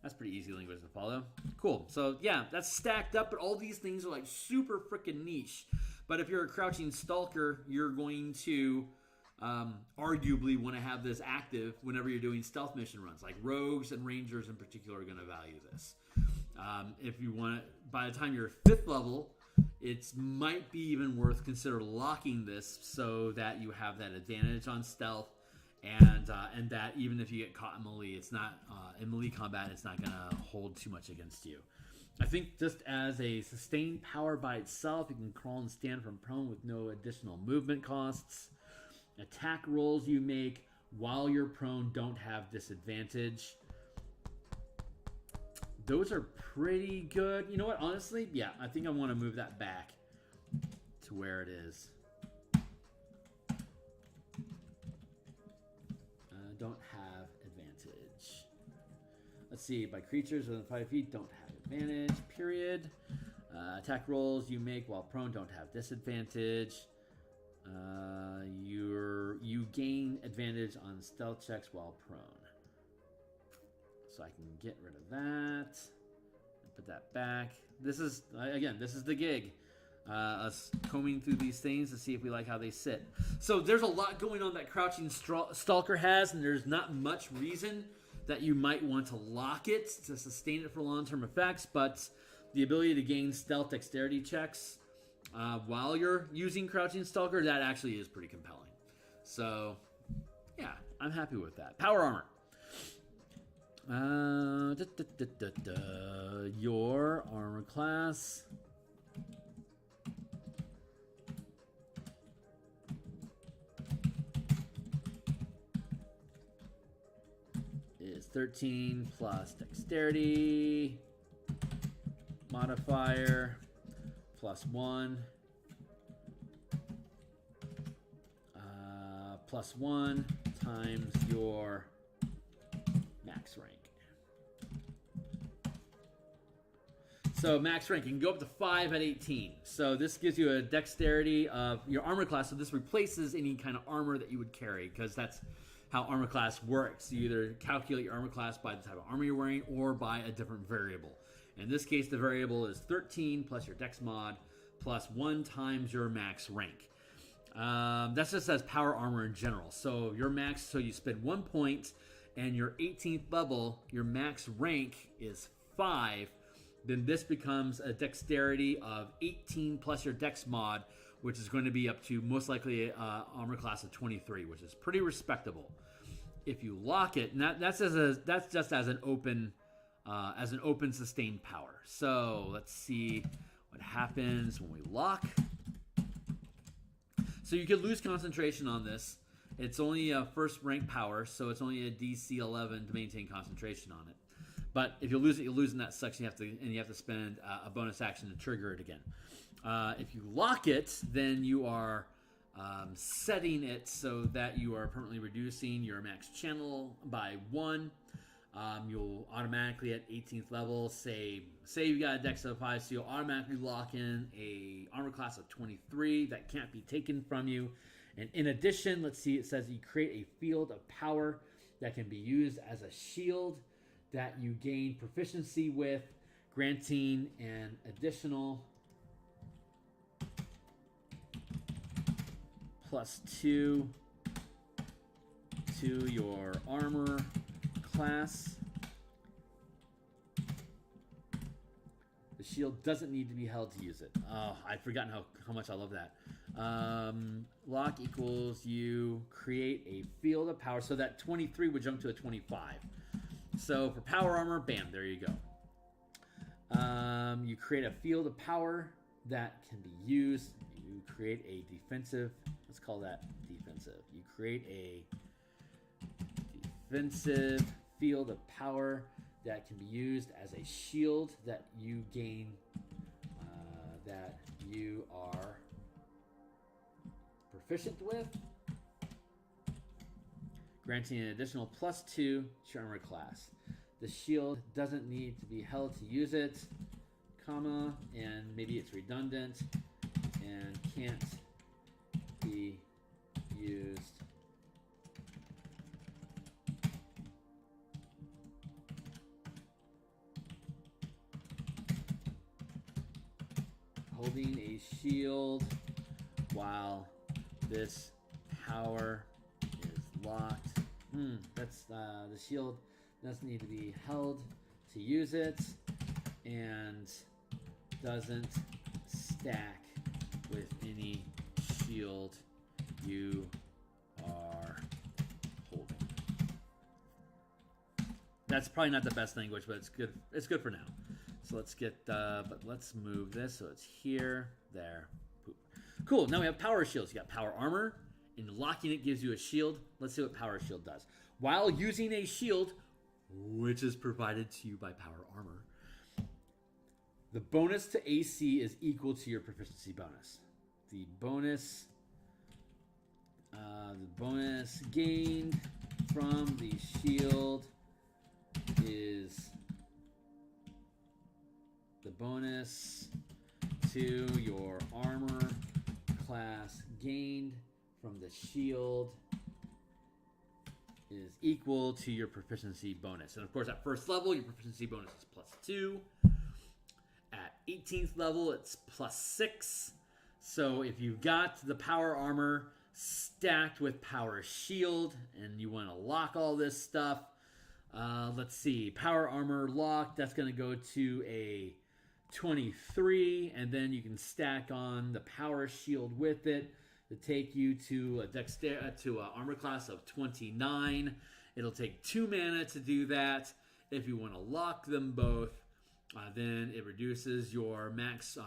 That's pretty easy language to follow. Cool. So yeah, that's stacked up, but all these things are like super freaking niche. But if you're a crouching stalker, you're going to arguably want to have this active whenever you're doing stealth mission runs. Like rogues and rangers in particular are going to value this. If you want it, by the time you're 5th level, it might be even worth consider locking this so that you have that advantage on stealth, and that even if you get caught in melee, it's not in melee combat, it's not going to hold too much against you. I think just as a sustained power by itself, you can crawl and stand from prone with no additional movement costs. Attack rolls you make while you're prone don't have disadvantage. Those are pretty good. You know what? Honestly, yeah, I think I want to move that back to where it is. Don't have advantage. Let's see. By creatures within 5 feet, don't have advantage. Period. Attack rolls you make while prone don't have disadvantage. You gain advantage on stealth checks while prone. So I can get rid of that. Put that back. This is, again, this is the gig. Us combing through these things to see if we like how they sit. So there's a lot going on that Crouching Stalker has, and there's not much reason that you might want to lock it to sustain it for long-term effects, but the ability to gain stealth dexterity checks while you're using Crouching Stalker, that actually is pretty compelling. So, yeah, I'm happy with that. Power armor. Your armor class is 13 plus dexterity modifier plus 1 plus 1 times your max rank. So max rank, you can go up to 5 at 18. So this gives you a dexterity of your armor class. So this replaces any kind of armor that you would carry, because that's how armor class works. You either calculate your armor class by the type of armor you're wearing or by a different variable. In this case, the variable is 13 plus your dex mod plus 1 times your max rank. That's just as power armor in general. So your max, so you spend 1 point, and your 18th level, your max rank is 5. Then this becomes a dexterity of 18 plus your dex mod, which is going to be up to most likely armor class of 23, which is pretty respectable. If you lock it, and that's just as an open sustained power. So let's see what happens when we lock. So you could lose concentration on this. It's only a first rank power, so it's only a DC 11 to maintain concentration on it. But if you lose it, you lose, and that sucks. You have to spend a bonus action to trigger it again. If you lock it, then you are setting it so that you are permanently reducing your max channel by 1. You'll automatically at 18th level, say you got a dex of 5, so you'll automatically lock in a armor class of 23 that can't be taken from you. And in addition, let's see, it says you create a field of power that can be used as a shield that you gain proficiency with, granting an additional +2 to your armor class. The shield doesn't need to be held to use it. Oh, I've forgotten how much I love that. Lock equals you create a field of power. So that 23 would jump to a 25. So for power armor, bam, there you go. You create a field of power that can be used. You create a defensive, let's call that defensive. You create a defensive field of power that can be used as a shield that you gain, that you are proficient with, granting an additional +2 to your armor class. The shield doesn't need to be held to use it, comma, and maybe it's redundant and can't be used holding a shield while this power is locked. That's the shield doesn't need to be held to use it and doesn't stack with any shield you are holding. That's probably not the best language, but it's good. It's good for now. So let's get, but let's move this so it's here, there. Poop. Cool. Now we have power shields. You got power armor, and locking it gives you a shield. Let's see what power shield does. While using a shield, which is provided to you by power armor, the bonus to AC is equal to your proficiency bonus. The bonus gained from the shield is the bonus to your armor class gained from the shield is equal to your proficiency bonus. And of course, at first level, your proficiency bonus is +2. At 18th level, it's +6. So if you've got the power armor stacked with power shield and you want to lock all this stuff, let's see, power armor locked, that's going to go to a 23, and then you can stack on the power shield with it to take you to a armor class of 29. It'll take 2 mana to do that. If you want to lock them both, then it reduces your max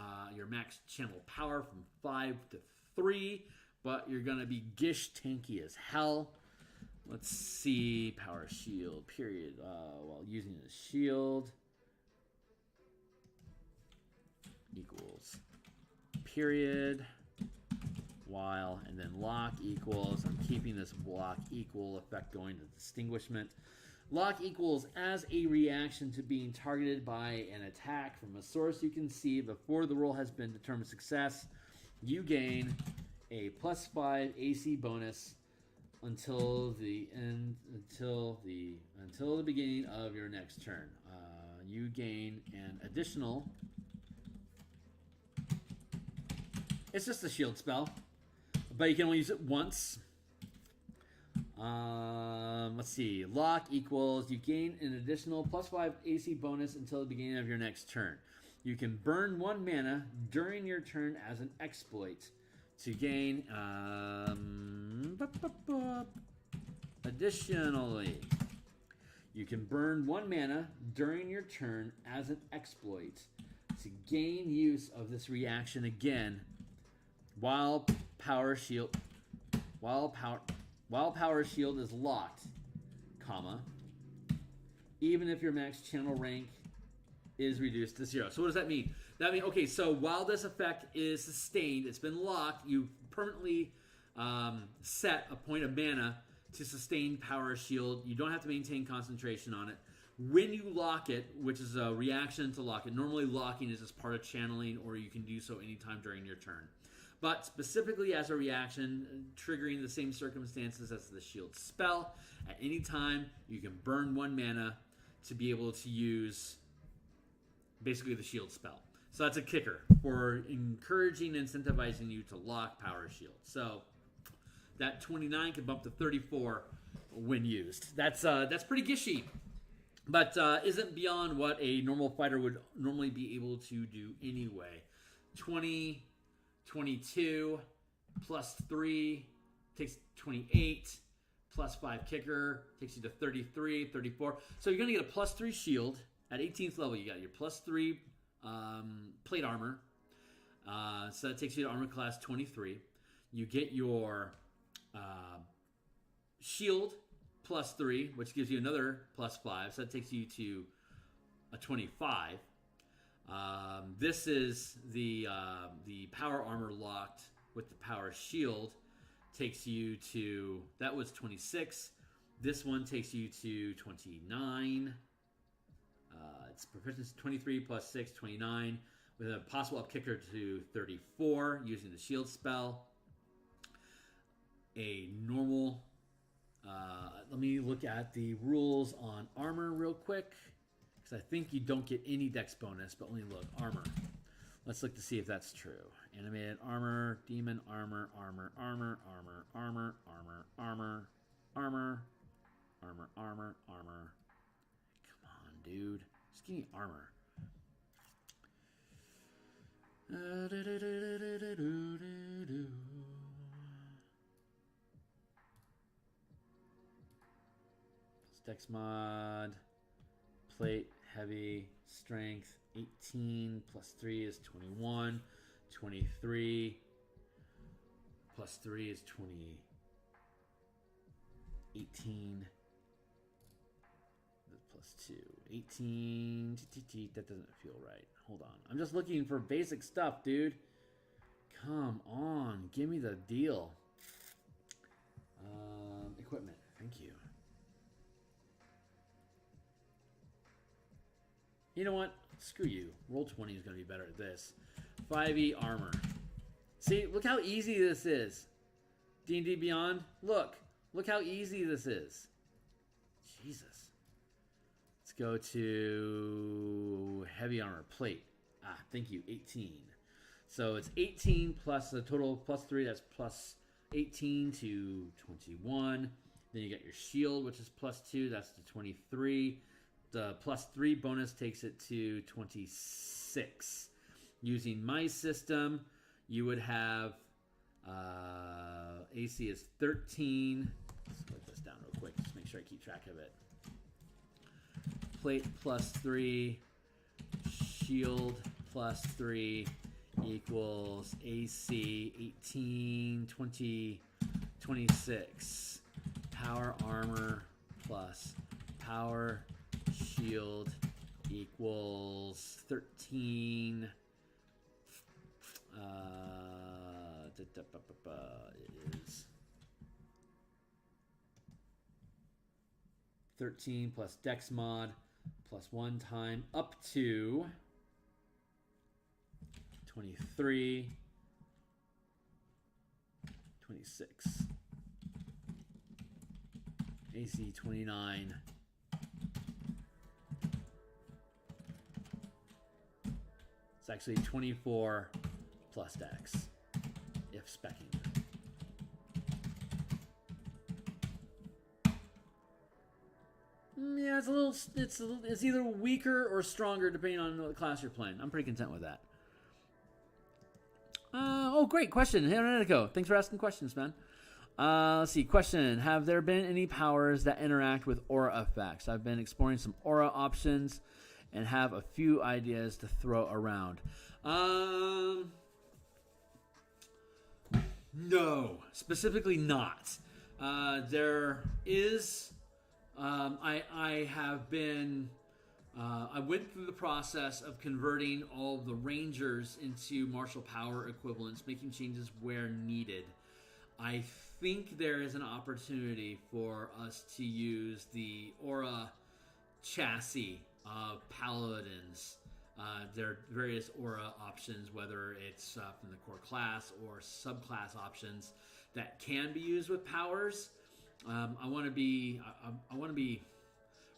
channel power from 5 to 3, but you're gonna be gish tanky as hell. Let's see, power shield period. While using the shield equals period while, and then lock equals, I'm keeping this block equal effect going to distinguishment. Lock equals as a reaction to being targeted by an attack from a source you can see before the roll has been determined success. You gain a +5 AC bonus until the beginning of your next turn. You gain an additional. It's just a shield spell, but you can only use it once. Let's see. Lock equals you gain an additional +5 AC bonus until the beginning of your next turn. You can burn 1 mana during your turn as an exploit to gain. Additionally, you can burn 1 mana during your turn as an exploit to gain use of this reaction again while power shield is locked, comma, even if your max channel rank is reduced to 0. So what does that mean? That means, okay, so while this effect is sustained, it's been locked, you permanently set a point of mana to sustain power shield. You don't have to maintain concentration on it. When you lock it, which is a reaction to lock it, normally locking is just part of channeling, or you can do so anytime during your turn. But specifically as a reaction, triggering the same circumstances as the shield spell, at any time you can burn 1 mana to be able to use basically the shield spell. So that's a kicker for encouraging and incentivizing you to lock power shield. So that 29 can bump to 34 when used. That's pretty gishy, but isn't beyond what a normal fighter would normally be able to do anyway. 20, 22, plus 3 takes 28, plus 5 kicker takes you to 33, 34. So you're going to get a plus 3 shield. At 18th level, you got your plus 3 plate armor. So that takes you to armor class 23. You get your shield plus 3, which gives you another plus 5. So that takes you to a 25. This is the power armor locked with the power shield. Takes you to, that was 26. This one takes you to 29. It's proficiency 23 plus 6, 29. With a possible up kicker to 34 using the shield spell. A normal, let me look at the rules on armor real quick, because I think you don't get any dex bonus, but let me look. Armor. Let's look to see if that's true. Animated armor, demon armor, armor, armor, armor, armor, armor, armor, armor, armor, armor, armor. Come on, dude. Just give me armor. Dex mod, plate, heavy, strength, 18 plus 3 is 21, 23 plus 3 is 20, 18 plus 2, 18, that doesn't feel right. Hold on. I'm just looking for basic stuff, dude. Come on. Give me the deal. Equipment. Thank you. You know what? Screw you. Roll 20 is going to be better at this. 5e armor. See, look how easy this is. D&D Beyond. Look how easy this is. Jesus. Let's go to heavy armor plate. Thank you. 18. So it's 18 plus the total plus 3. That's plus 18 to 21. Then you get your shield, which is plus 2. That's to 23. The plus 3 bonus takes it to 26. Using my system, you would have AC is 13. Let's put this down real quick, just make sure I keep track of it. Plate plus 3, shield plus 3 equals AC 18, 20, 26. Power armor plus power shield equals 13. It is 13 plus dex mod plus 1 time up to 23, 26, AC 29. It's actually 24 plus dex, if specking. Yeah, it's either weaker or stronger depending on what class you're playing. I'm pretty content with that. Oh, great question. Hey, Renatico, thanks for asking questions, man. Let's see. Question. Have there been any powers that interact with aura effects? I've been exploring some aura options and have a few ideas to throw around. No, specifically not. There is. I have been. I went through the process of converting all of the Rangers into martial power equivalents, making changes where needed. I think there is an opportunity for us to use the aura chassis of paladins. There are various aura options, whether it's from the core class or subclass options that can be used with powers. I want to be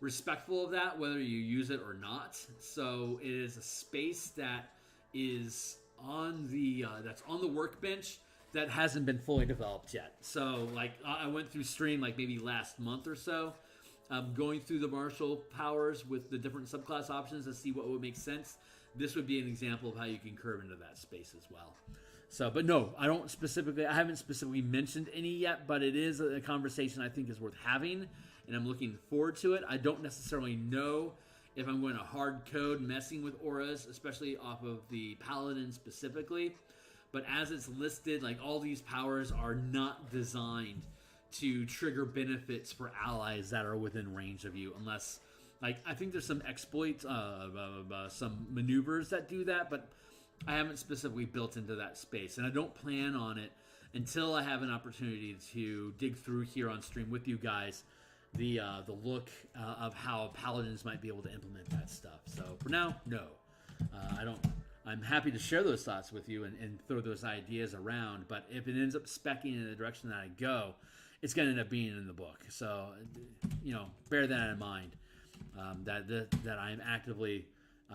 respectful of that, whether you use it or not. So it is a space that is on the that's on the workbench that hasn't been fully developed yet. So like I went through stream like maybe last month or so, going through the martial powers with the different subclass options to see what would make sense. This would be an example of how you can curve into that space as well. So, but no, I haven't specifically mentioned any yet, but it is a conversation I think is worth having, and I'm looking forward to it. I don't necessarily know if I'm going to hard code messing with auras, especially off of the paladin specifically. But as it's listed, like all these powers are not designed to trigger benefits for allies that are within range of you, unless, like, I think there's some exploits, some maneuvers that do that, but I haven't specifically built into that space, and I don't plan on it until I have an opportunity to dig through here on stream with you guys the look of how paladins might be able to implement that stuff. So for now, no, I don't. I'm happy to share those thoughts with you and throw those ideas around, but if it ends up specking in the direction that I go, it's going to end up being in the book. So, you know, bear that in mind, that I'm actively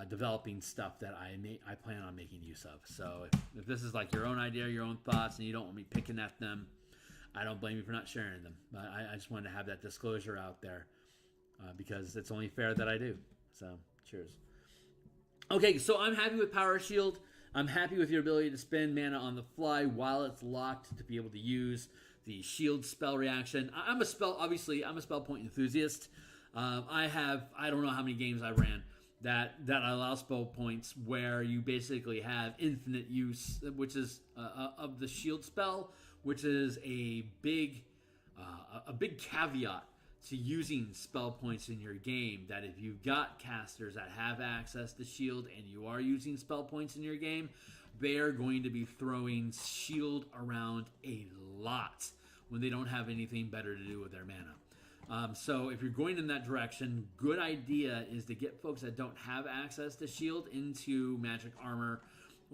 developing stuff that I plan on making use of. So if this is like your own idea, your own thoughts, and you don't want me picking at them, I don't blame you for not sharing them. But I just wanted to have that disclosure out there because it's only fair that I do. So cheers. Okay, so I'm happy with Power Shield. I'm happy with your ability to spend mana on the fly while it's locked to be able to use the shield spell reaction. I'm a spell point enthusiast. I don't know how many games I ran that allow spell points where you basically have infinite use, which is of the shield spell, which is a big caveat to using spell points in your game, that if you've got casters that have access to shield and you are using spell points in your game, they are going to be throwing shield around a lot when they don't have anything better to do with their mana. So if you're going in that direction, good idea is to get folks that don't have access to shield into magic armor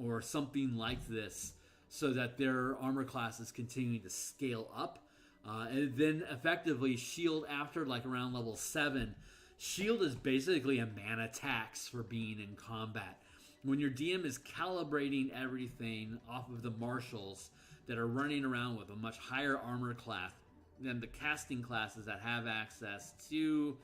or something like this, so that their armor class is continuing to scale up. And then effectively shield after like around level 7. Shield is basically a mana tax for being in combat. When your DM is calibrating everything off of the marshals that are running around with a much higher armor class than the casting classes that have access to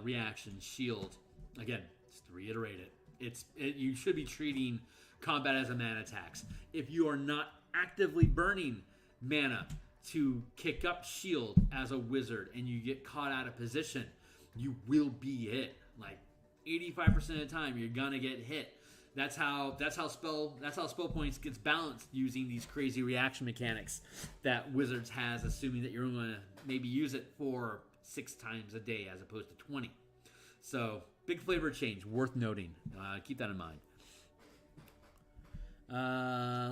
reaction shield. Again, just to reiterate it, you should be treating combat as a mana tax. If you are not actively burning mana to kick up shield as a wizard and you get caught out of position, you will be hit. Like 85% of the time, you're gonna get hit. That's how spell points gets balanced using these crazy reaction mechanics that Wizards has, assuming that you're going to maybe use it for 6 times a day as opposed to 20. So big flavor change, worth noting. Keep that in mind.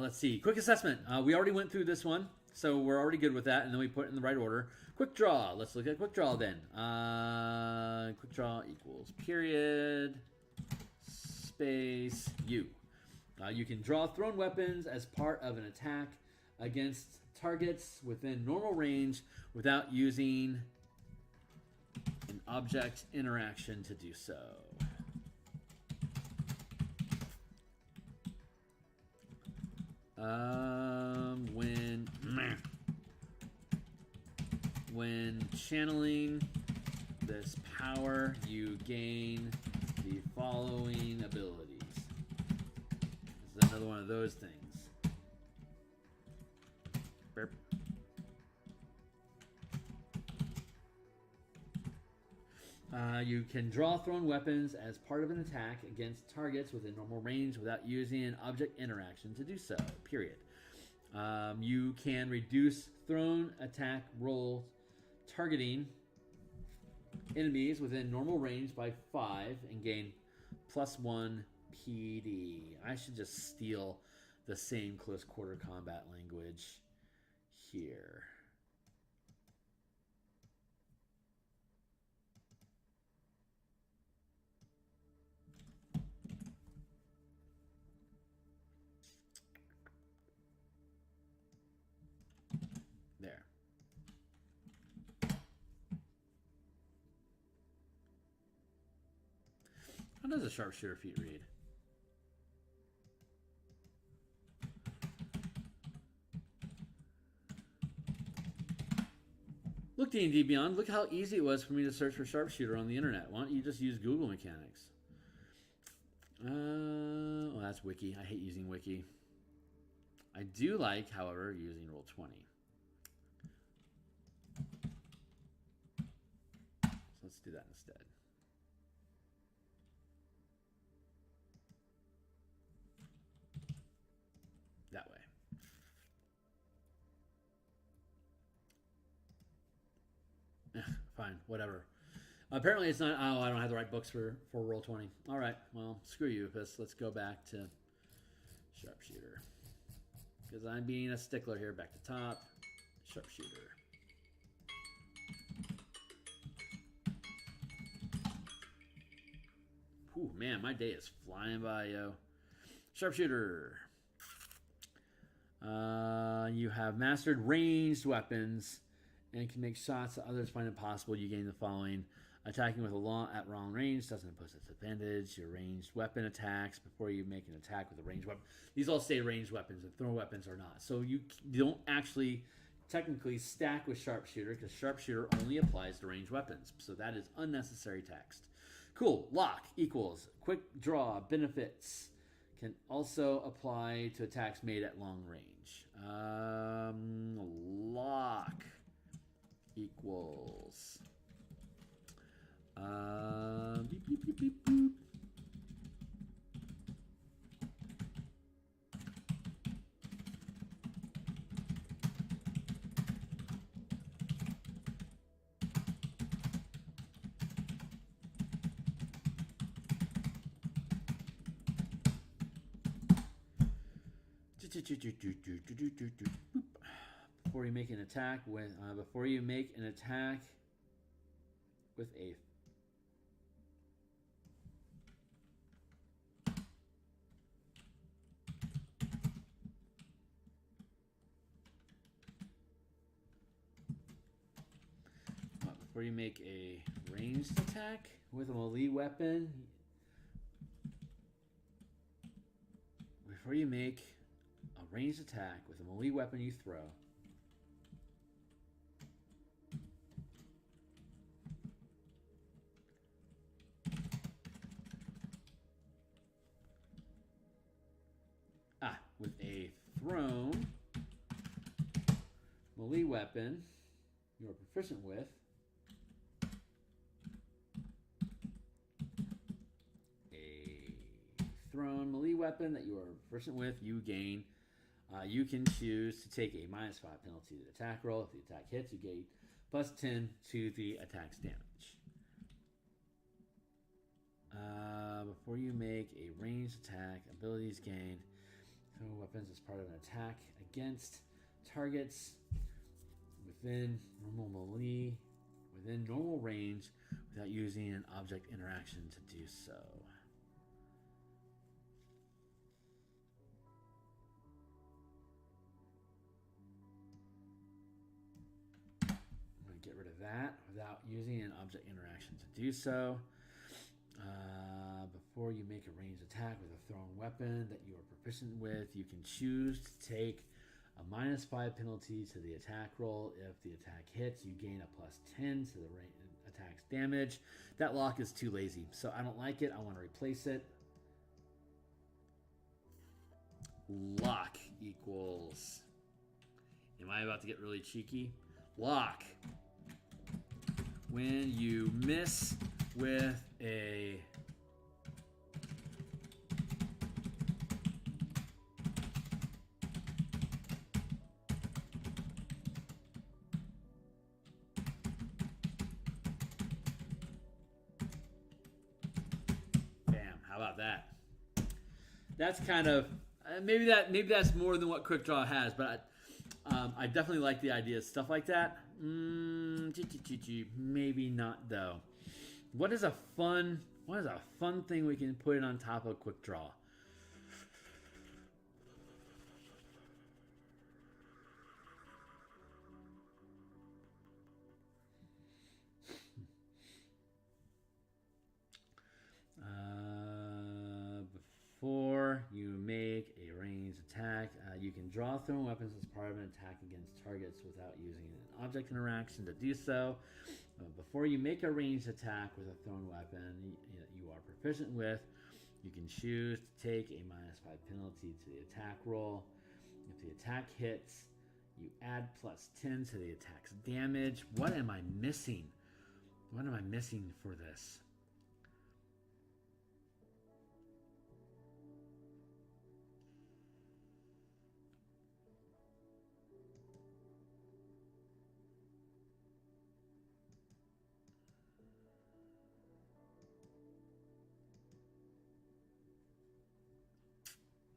Let's see. Quick assessment. We already went through this one, so we're already good with that, and then we put it in the right order. Quick draw. Let's look at quick draw then. Quick draw equals period space U. You can draw thrown weapons as part of an attack against targets within normal range without using an object interaction to do so. When channeling this power, you gain the following abilities. This is another one of those things. Burp. You can draw thrown weapons as part of an attack against targets within normal range without using an object interaction to do so, period. You can reduce thrown attack rolls targeting enemies within normal range by 5 and gain +1 PD. I should just steal the same close quarter combat language here. There. How does a sharpshooter feat read? Look, D&D Beyond, look how easy it was for me to search for sharpshooter on the internet. Why don't you just use Google Mechanics? Well, that's Wiki. I hate using Wiki. I do like, however, using Roll20. So let's do that instead. That way. Fine, whatever. Apparently it's not. Oh, I don't have the right books for Roll20. All right, well, screw you, Pus. Let's go back to sharpshooter. Because I'm being a stickler here. Back to top. Sharpshooter. Ooh, man, my day is flying by, yo. Sharpshooter. You have mastered ranged weapons and can make shots that others find impossible. You gain the following. Attacking with at long range doesn't impose disadvantage. Your ranged weapon attacks before you make an attack with a ranged weapon. These all say ranged weapons, and thrown weapons are not. So you don't actually technically stack with sharpshooter because sharpshooter only applies to ranged weapons. So that is unnecessary text. Cool. Lock equals quick draw benefits. Can also apply to attacks made at long range. Lock equals beep, beep, beep, beep, beep. Before you make an attack with a before you make a ranged attack with a melee weapon, before you make a ranged attack with a melee weapon you throw, with a thrown melee weapon you are proficient with, that you are proficient with, you gain. You can choose to take a -5 penalty to the attack roll. If the attack hits, you gain +10 to the attack's damage. Before you make a ranged attack, abilities gained. Throw weapons as part of an attack against targets within normal range without using an object interaction to do so. I'm going to get rid of that without using an object interaction to do so. Before you make a ranged attack with a thrown weapon that you are proficient with, you can choose to take a -5 penalty to the attack roll. If the attack hits, you gain a +10 to the attack's damage. That lock is too lazy, so I don't like it. I want to replace it. Lock equals... Am I about to get really cheeky? Lock. When you miss with a... How about that? That's kind of maybe that's more than what Quick Draw has, but I definitely like the idea of stuff like that. Maybe not though. What is a fun thing we can put on top of Quick Draw? Before you make a ranged attack. You can draw thrown weapons as part of an attack against targets without using an object interaction to do so. Before you make a ranged attack with a thrown weapon you are proficient with, you can choose to take a -5 penalty to the attack roll. If the attack hits, you add +10 to the attack's damage. What am I missing? What am I missing for this?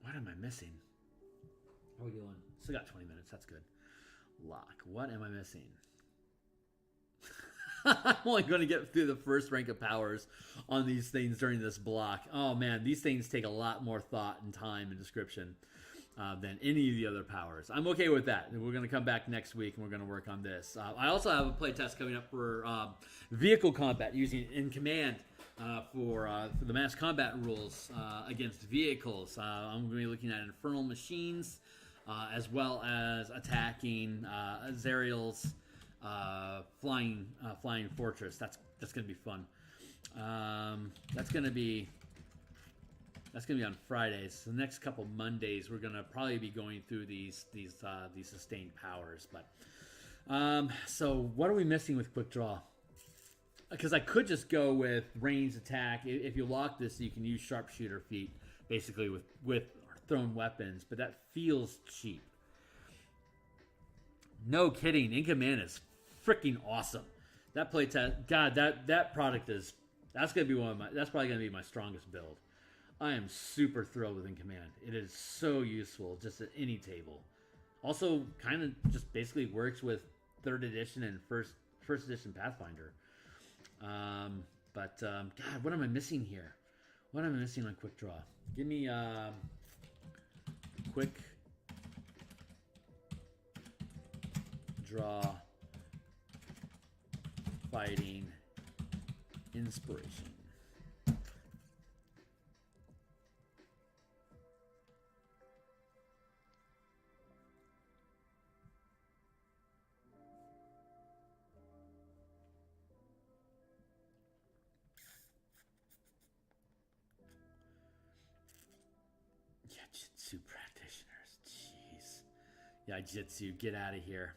What am I missing? How are we doing? Still got 20 minutes. That's good. Lock. What am I missing? I'm only going to get through the first rank of powers on these things during this block. Oh man, these things take a lot more thought and time and description than any of the other powers. I'm okay with that. We're going to come back next week and we're going to work on this. I also have a playtest coming up for vehicle combat using in command for the mass combat rules against vehicles. I'm going to be looking at infernal machines as well as attacking Zariel's flying fortress. That's going to be fun. That's going to be on Fridays. So the next couple Mondays, we're going to probably be going through these sustained powers. But so what are we missing with quick draw? Because I could just go with ranged attack. If you lock this, you can use sharpshooter feat basically with thrown weapons, but that feels cheap. No kidding, In Command is freaking awesome. That playtest, God, that product is that's probably gonna be my strongest build. I am super thrilled with In Command. It is so useful just at any table. Also, kind of just basically works with 3rd edition and first edition Pathfinder. God, what am I missing here? What am I missing on quick draw? Give me quick draw fighting inspiration. Yajitsu practitioners, jeez. Yajitsu, get out of here.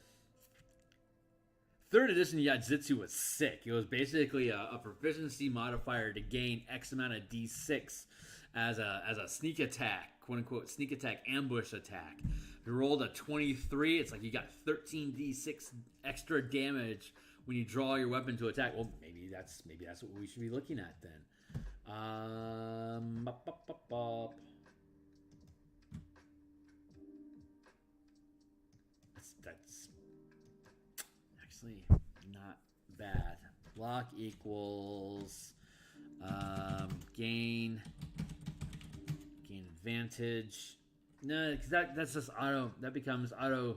3rd edition Yajitsu was sick. It was basically a proficiency modifier to gain X amount of D6 as a sneak attack, quote unquote sneak attack, ambush attack. If you rolled a 23, it's like you got 13 D6 extra damage when you draw your weapon to attack. Well, maybe that's what we should be looking at then. That's actually not bad. Block equals gain advantage. No, because that's just auto. That becomes auto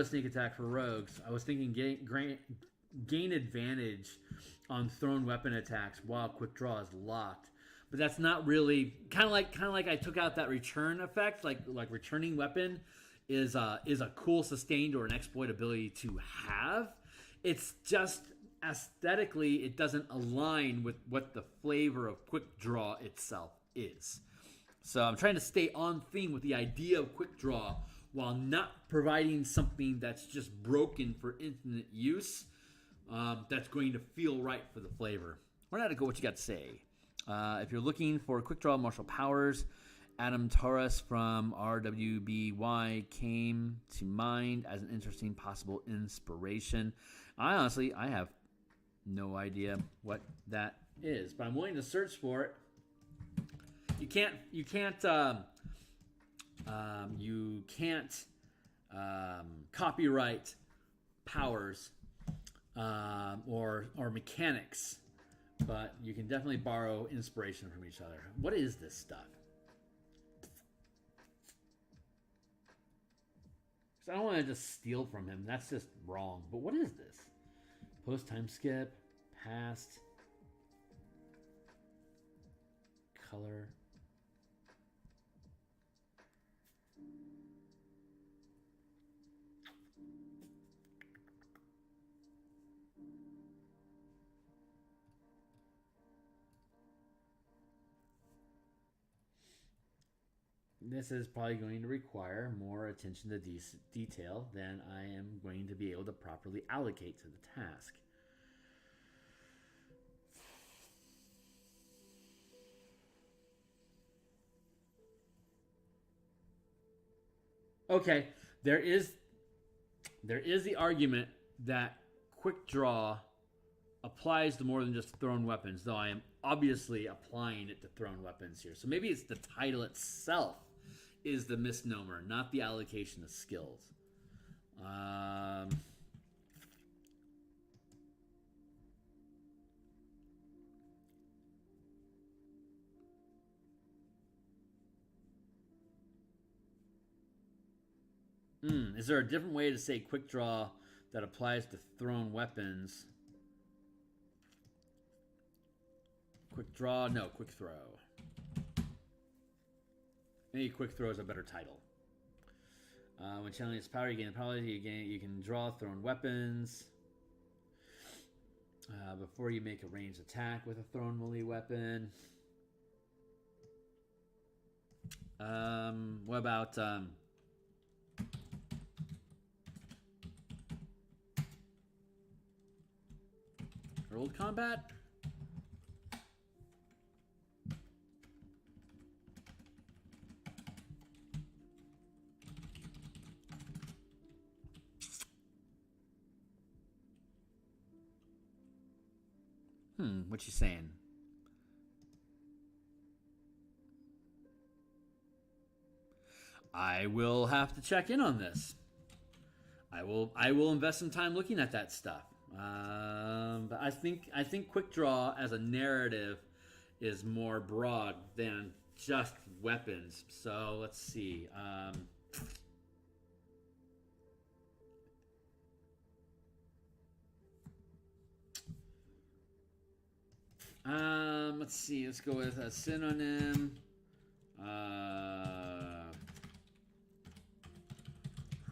sneak attack for rogues. I was thinking gain advantage on thrown weapon attacks while quick draw is locked. But that's not really kind of like I took out that return effect. Like returning weapon is a cool sustained or an exploit ability to have. It's just aesthetically it doesn't align with what the flavor of quick draw itself is. So I'm trying to stay on theme with the idea of quick draw while not providing something that's just broken for infinite use. That's going to feel right for the flavor. Where not to go? What you got to say? If you're looking for quick draw martial powers, Adam Torres from RWBY came to mind as an interesting possible inspiration. I have no idea what that is, but I'm willing to search for it. You can't copyright powers or mechanics, but you can definitely borrow inspiration from each other. What is this stuff? Because I don't want to just steal from him. That's just wrong. But what is this? Post time skip, past, color. this is probably going to require more attention to detail than I am going to be able to properly allocate to the task. Okay, there is the argument that quick draw applies to more than just thrown weapons, though I am obviously applying it to thrown weapons here. So maybe it's the title itself is the misnomer, not the allocation of skills. Is there a different way to say quick draw that applies to thrown weapons? Quick draw, no, quick throw. Maybe quick throw is a better title. When channeling its power, you gain the power. You can draw thrown weapons. Before you make a ranged attack with a thrown melee weapon. What about hurled combat? What you saying? I will have to check in on this. I will invest some time looking at that stuff. But I think quick draw as a narrative is more broad than just weapons. So let's see. Let's see. Let's go with a synonym.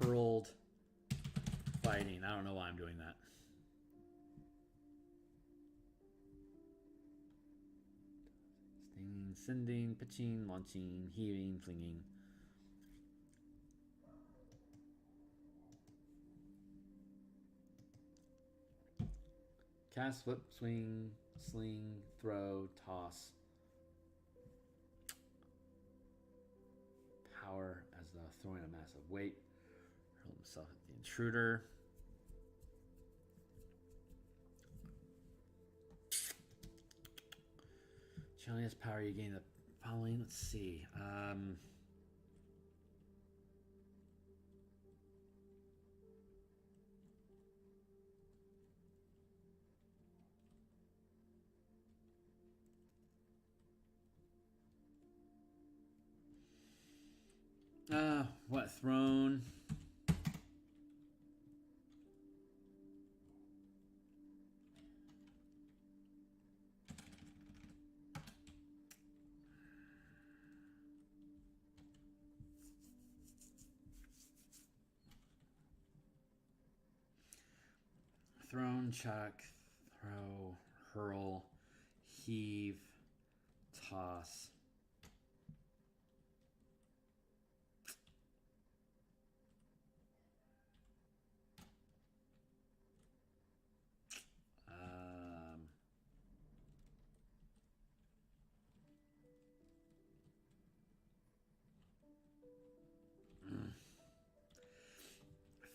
Hurled fighting. I don't know why I'm doing that. Stinging, sending, pitching, launching, heaving, flinging. Cast, flip, swing, sling, throw, toss. Power as the throwing a massive weight. Hurl himself at the intruder. Channeling his power, you gain the following. Let's see. What throne? Thrown, chuck, throw, hurl, heave, toss.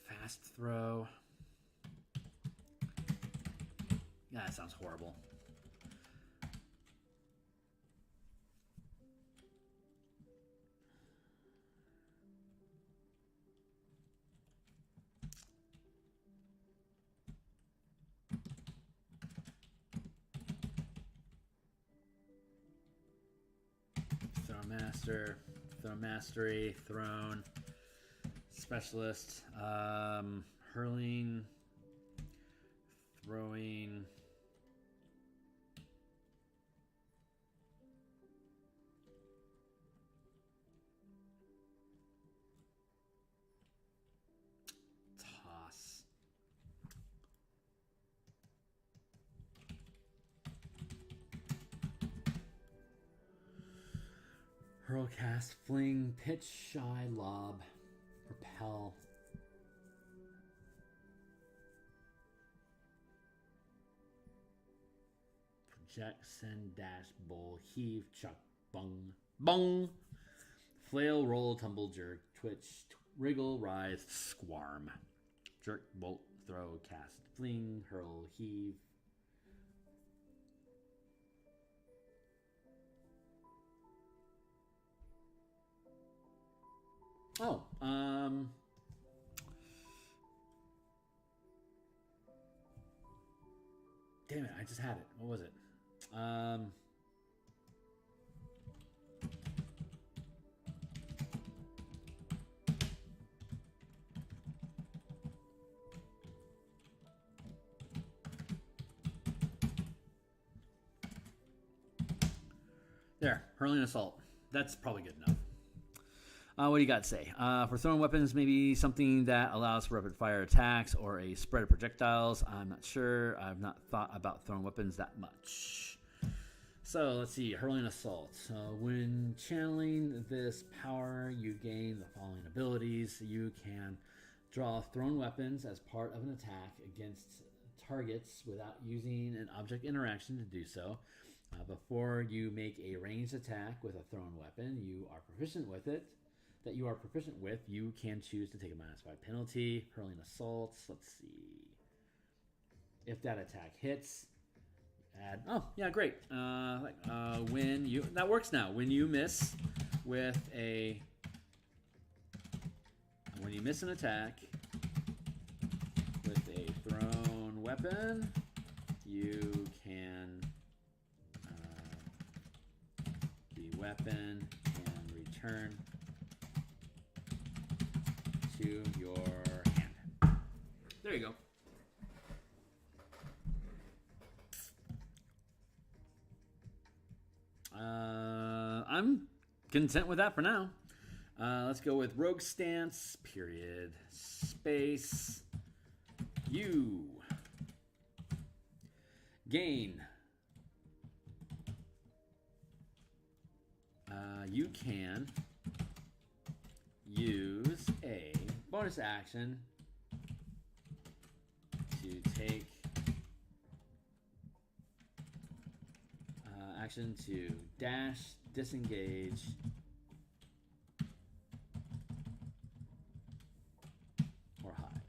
Fast throw. Yeah, that sounds horrible. Throw mastery, thrown, specialist, hurling, throwing, toss. hurl, cast, fling, pitch, shy, lob, repel. Project, send, dash, bowl, heave, chuck, bung, bung. Flail, roll, tumble, jerk, twitch, wriggle, rise, squarm. Jerk, bolt, throw, cast, fling, hurl, heave. Oh, damn it, I just had it. What was it? There, hurling assault. That's probably good enough. What do you got to say? For throwing weapons, maybe something that allows for rapid fire attacks or a spread of projectiles. I'm not sure. I've not thought about throwing weapons that much. So let's see. Hurling assault. When channeling this power, you gain the following abilities. You can draw thrown weapons as part of an attack against targets without using an object interaction to do so. Before you make a ranged attack with a thrown weapon, you are proficient with you can choose to take a -5 penalty. Hurling assaults. Let's see. If that attack hits, add. Oh yeah, great. When you that works now. When you miss an attack with a thrown weapon, you can the weapon can return to your hand. There you go. I'm content with that for now. Let's go with Rogue Stance, period, space, you. Gain. You can use a bonus action to take action to dash, disengage, or hide.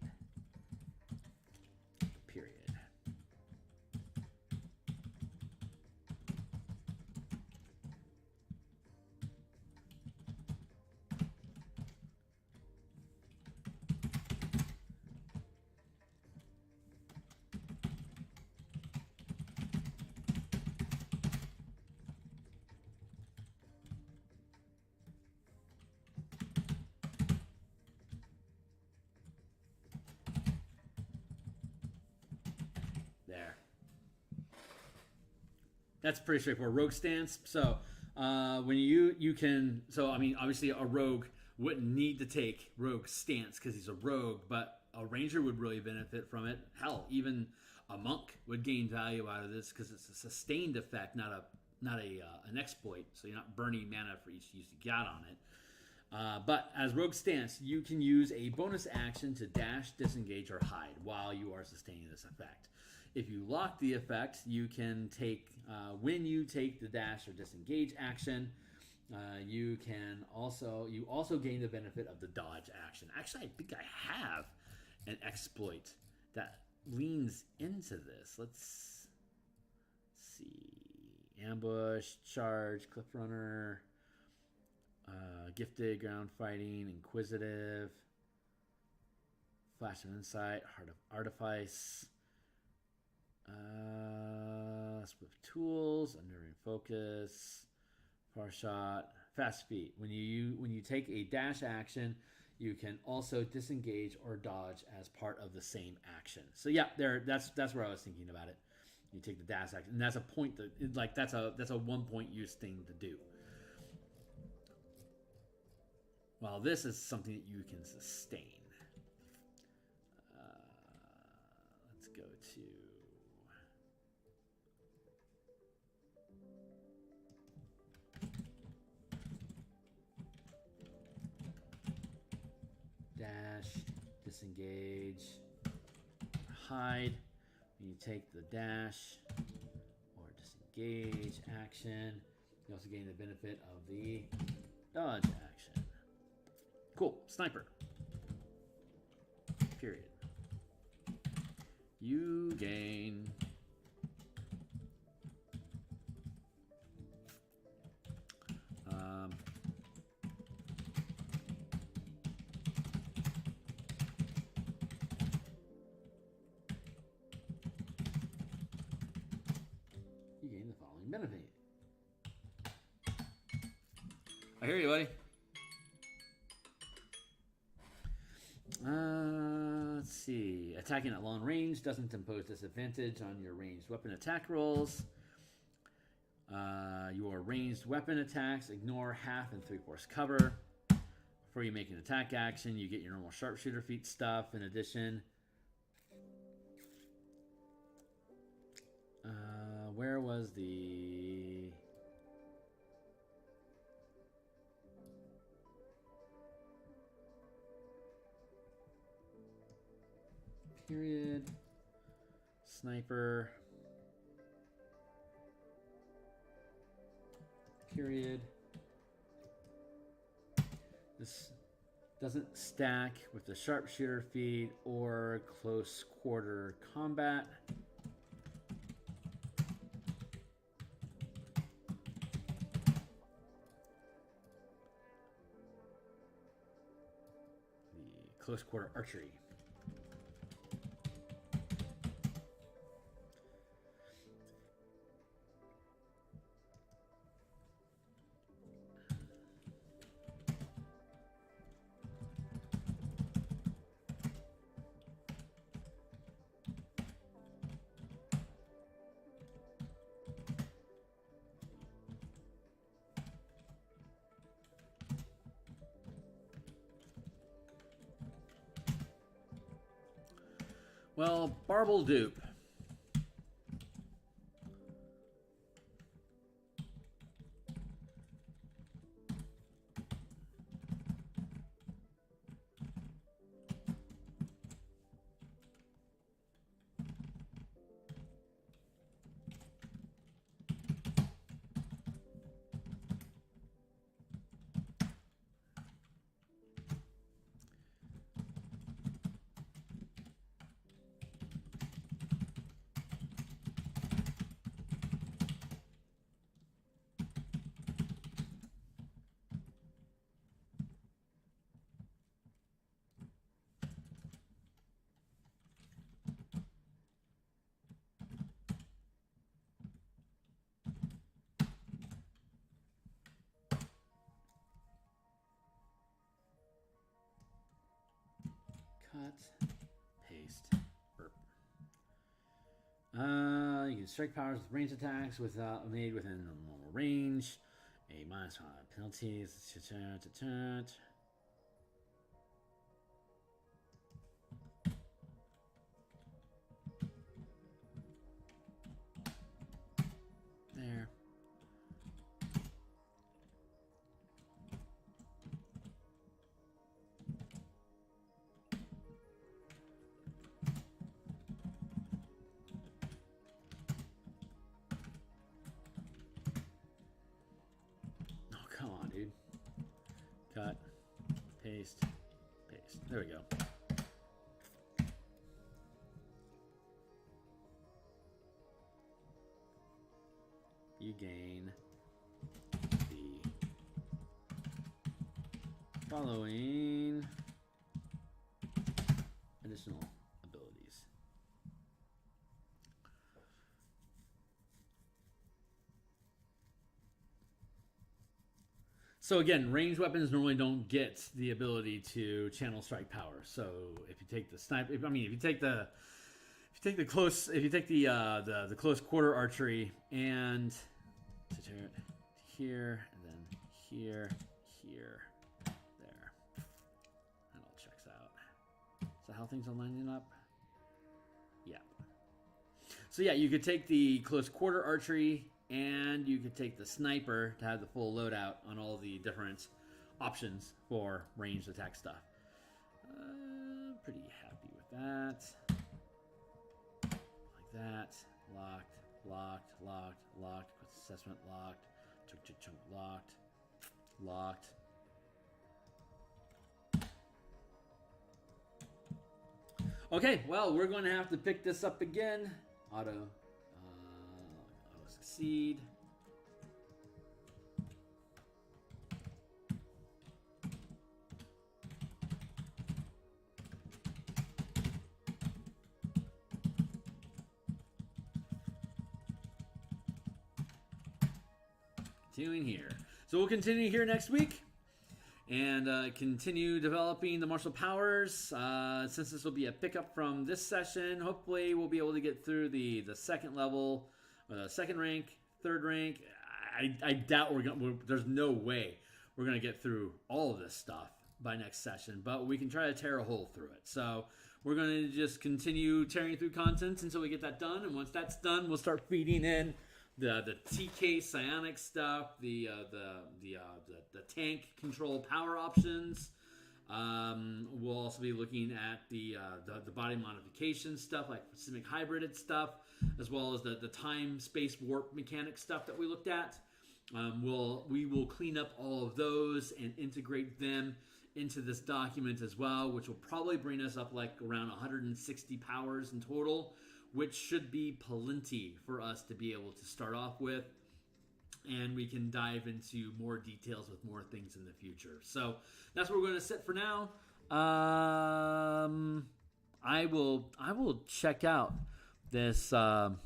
Period. There. That's pretty straightforward. Rogue Stance. So when you can, so I mean, obviously a rogue wouldn't need to take Rogue Stance because he's a rogue, but a ranger would really benefit from it. Hell, even a monk would gain value out of this because it's a sustained effect, not an exploit. So you're not burning mana for each use you got on it. But as Rogue Stance, you can use a bonus action to dash, disengage, or hide while you are sustaining this effect. If you lock the effect, you can take, when you take the dash or disengage action, you also gain the benefit of the dodge action. Actually, I think I have an exploit that leans into this. Let's see. Ambush, charge, cliff runner, gifted, ground fighting, inquisitive, flash of insight, heart of artifice, swift tools, unnerving focus, far shot, fast feet. When you take a dash action, you can also disengage or dodge as part of the same action. So yeah, that's where I was thinking about it. You take the dash action, and that's a point that that's a 1 point use thing to do. While this is something that you can sustain. Let's go to dash, disengage, hide. When you take the dash or disengage action, you also gain the benefit of the dodge action. Cool. Sniper. Period. You gain the following benefit. I hear you, buddy. Let's see. Attacking at long range doesn't impose disadvantage on your ranged weapon attack rolls. Your ranged weapon attacks ignore half and 3/4 cover. Before you make an attack action, you get your normal sharpshooter feat stuff in addition. Where was the... Period. Sniper. Period. This doesn't stack with the sharpshooter feat or close quarter combat. The close quarter archery. Well, Barble Dupe. Cut, paste, burp. You can strike powers with range attacks made within a normal range. A -5 penalties. There. Come on, dude. Cut, paste, paste. There we go. You gain the following additional abilities. So again, ranged weapons normally don't get the ability to channel strike power. So if you take the sniper, if you take the close quarter archery and here and then here, there, that all checks out. Is that how things are lining up? Yeah. So yeah, you could take the close quarter archery. And you could take the sniper to have the full loadout on all the different options for ranged attack stuff. Pretty happy with that. Like that. Locked, locked, locked, locked. Quick assessment locked. Chunk, locked. Locked. Okay, well, we're going to have to pick this up again. Auto succeed. Continuing here. So we'll continue here next week and continue developing the martial powers. Since this will be a pickup from this session, hopefully we'll be able to get through the second level, second rank, third rank. I doubt there's no way we're going to get through all of this stuff by next session, but we can try to tear a hole through it. So we're going to just continue tearing through content until we get that done, and once that's done, we'll start feeding in the TK psionic stuff, the tank control power options. We'll also be looking at the body modification stuff, like systemic hybrided stuff, as well as the time space warp mechanic stuff that we looked at. We will clean up all of those and integrate them into this document as well, which will probably bring us up like around 160 powers in total, which should be plenty for us to be able to start off with, and we can dive into more details with more things in the future. So that's where we're going to sit for now. I will check out this Adam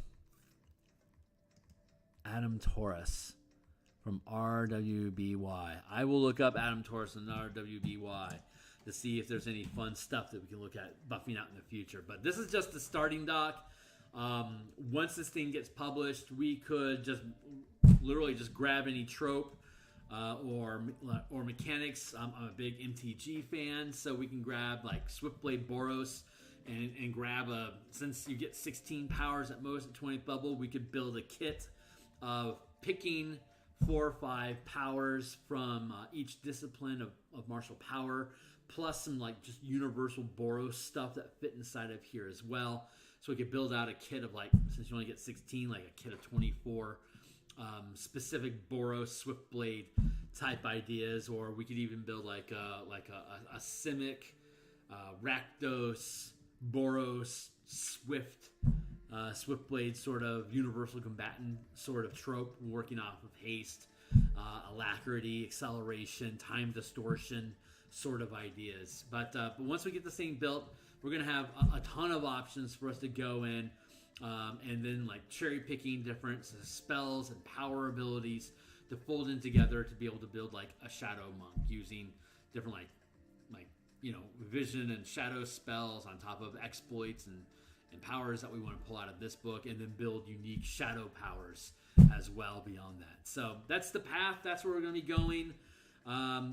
Taurus from RWBY. I will look up Adam Taurus and RWBY to see if there's any fun stuff that we can look at buffing out in the future. But this is just the starting doc. Once this thing gets published, we could just literally just grab any trope or mechanics. I'm a big MTG fan, so we can grab like Swiftblade Boros and grab since you get 16 powers at most at 20th level, we could build a kit of picking 4 or 5 powers from each discipline of martial power, plus some like just universal Boros stuff that fit inside of here as well. So we could build out a kit of, like, since you only get 16, like a kit of 24 specific Boros Swiftblade type ideas, or we could even build like a Simic, Rakdos, Boros, Swiftblade sort of universal combatant sort of trope, working off of haste, alacrity, acceleration, time distortion sort of ideas. But once we get this thing built, we're going to have a ton of options for us to go in and then like cherry picking different spells and power abilities to fold in together to be able to build like a shadow monk using different like vision and shadow spells on top of exploits and powers that we want to pull out of this book, and then build unique shadow powers as well beyond that. So that's the path. That's where we're going to be going.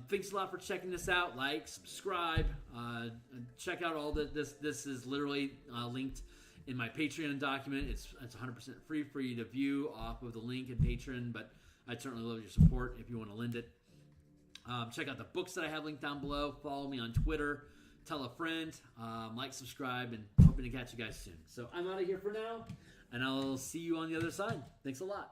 Thanks a lot for checking this out. Like, subscribe, check out all this. This is literally linked in my Patreon document. It's 100% free for you to view off of the link in Patreon, but I'd certainly love your support if you want to lend it. Check out the books that I have linked down below. Follow me on Twitter. Tell a friend. Like, subscribe, and hoping to catch you guys soon. So I'm out of here for now, and I'll see you on the other side. Thanks a lot.